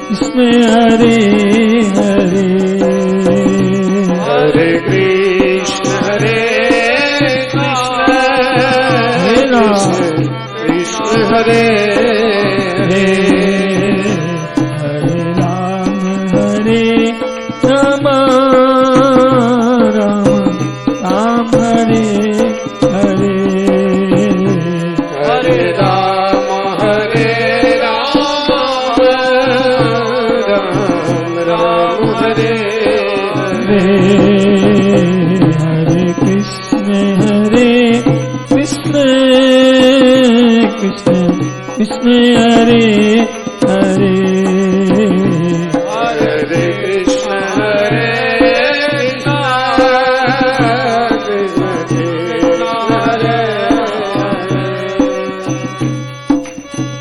कृष्ण हरे हरे हरे कृष्ण कृष्ण हरे हरे हरे राम राम राम हरे हरे हरे राम राम हरे हरे हरे कृष्ण कृष्ण कृष्ण हरे हरे हरे कृष्ण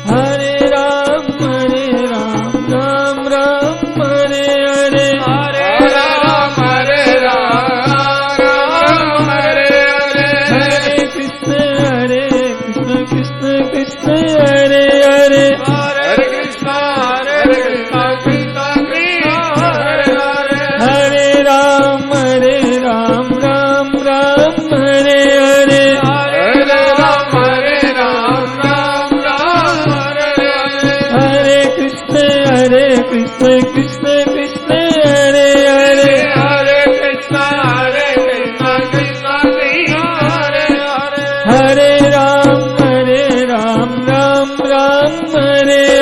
हरे राम राम राम हरे हरे हरे राम हरे कृष्ण कृष्ण कृष्ण हरे हरे हरे कृष्ण कृष्ण हरे राम राम राम हरे हरे हरे राम हरे कृष्ण कृष्ण कृष्ण हरे हरे हरे कृष्ण कृष्ण हरे राम राम राम हरे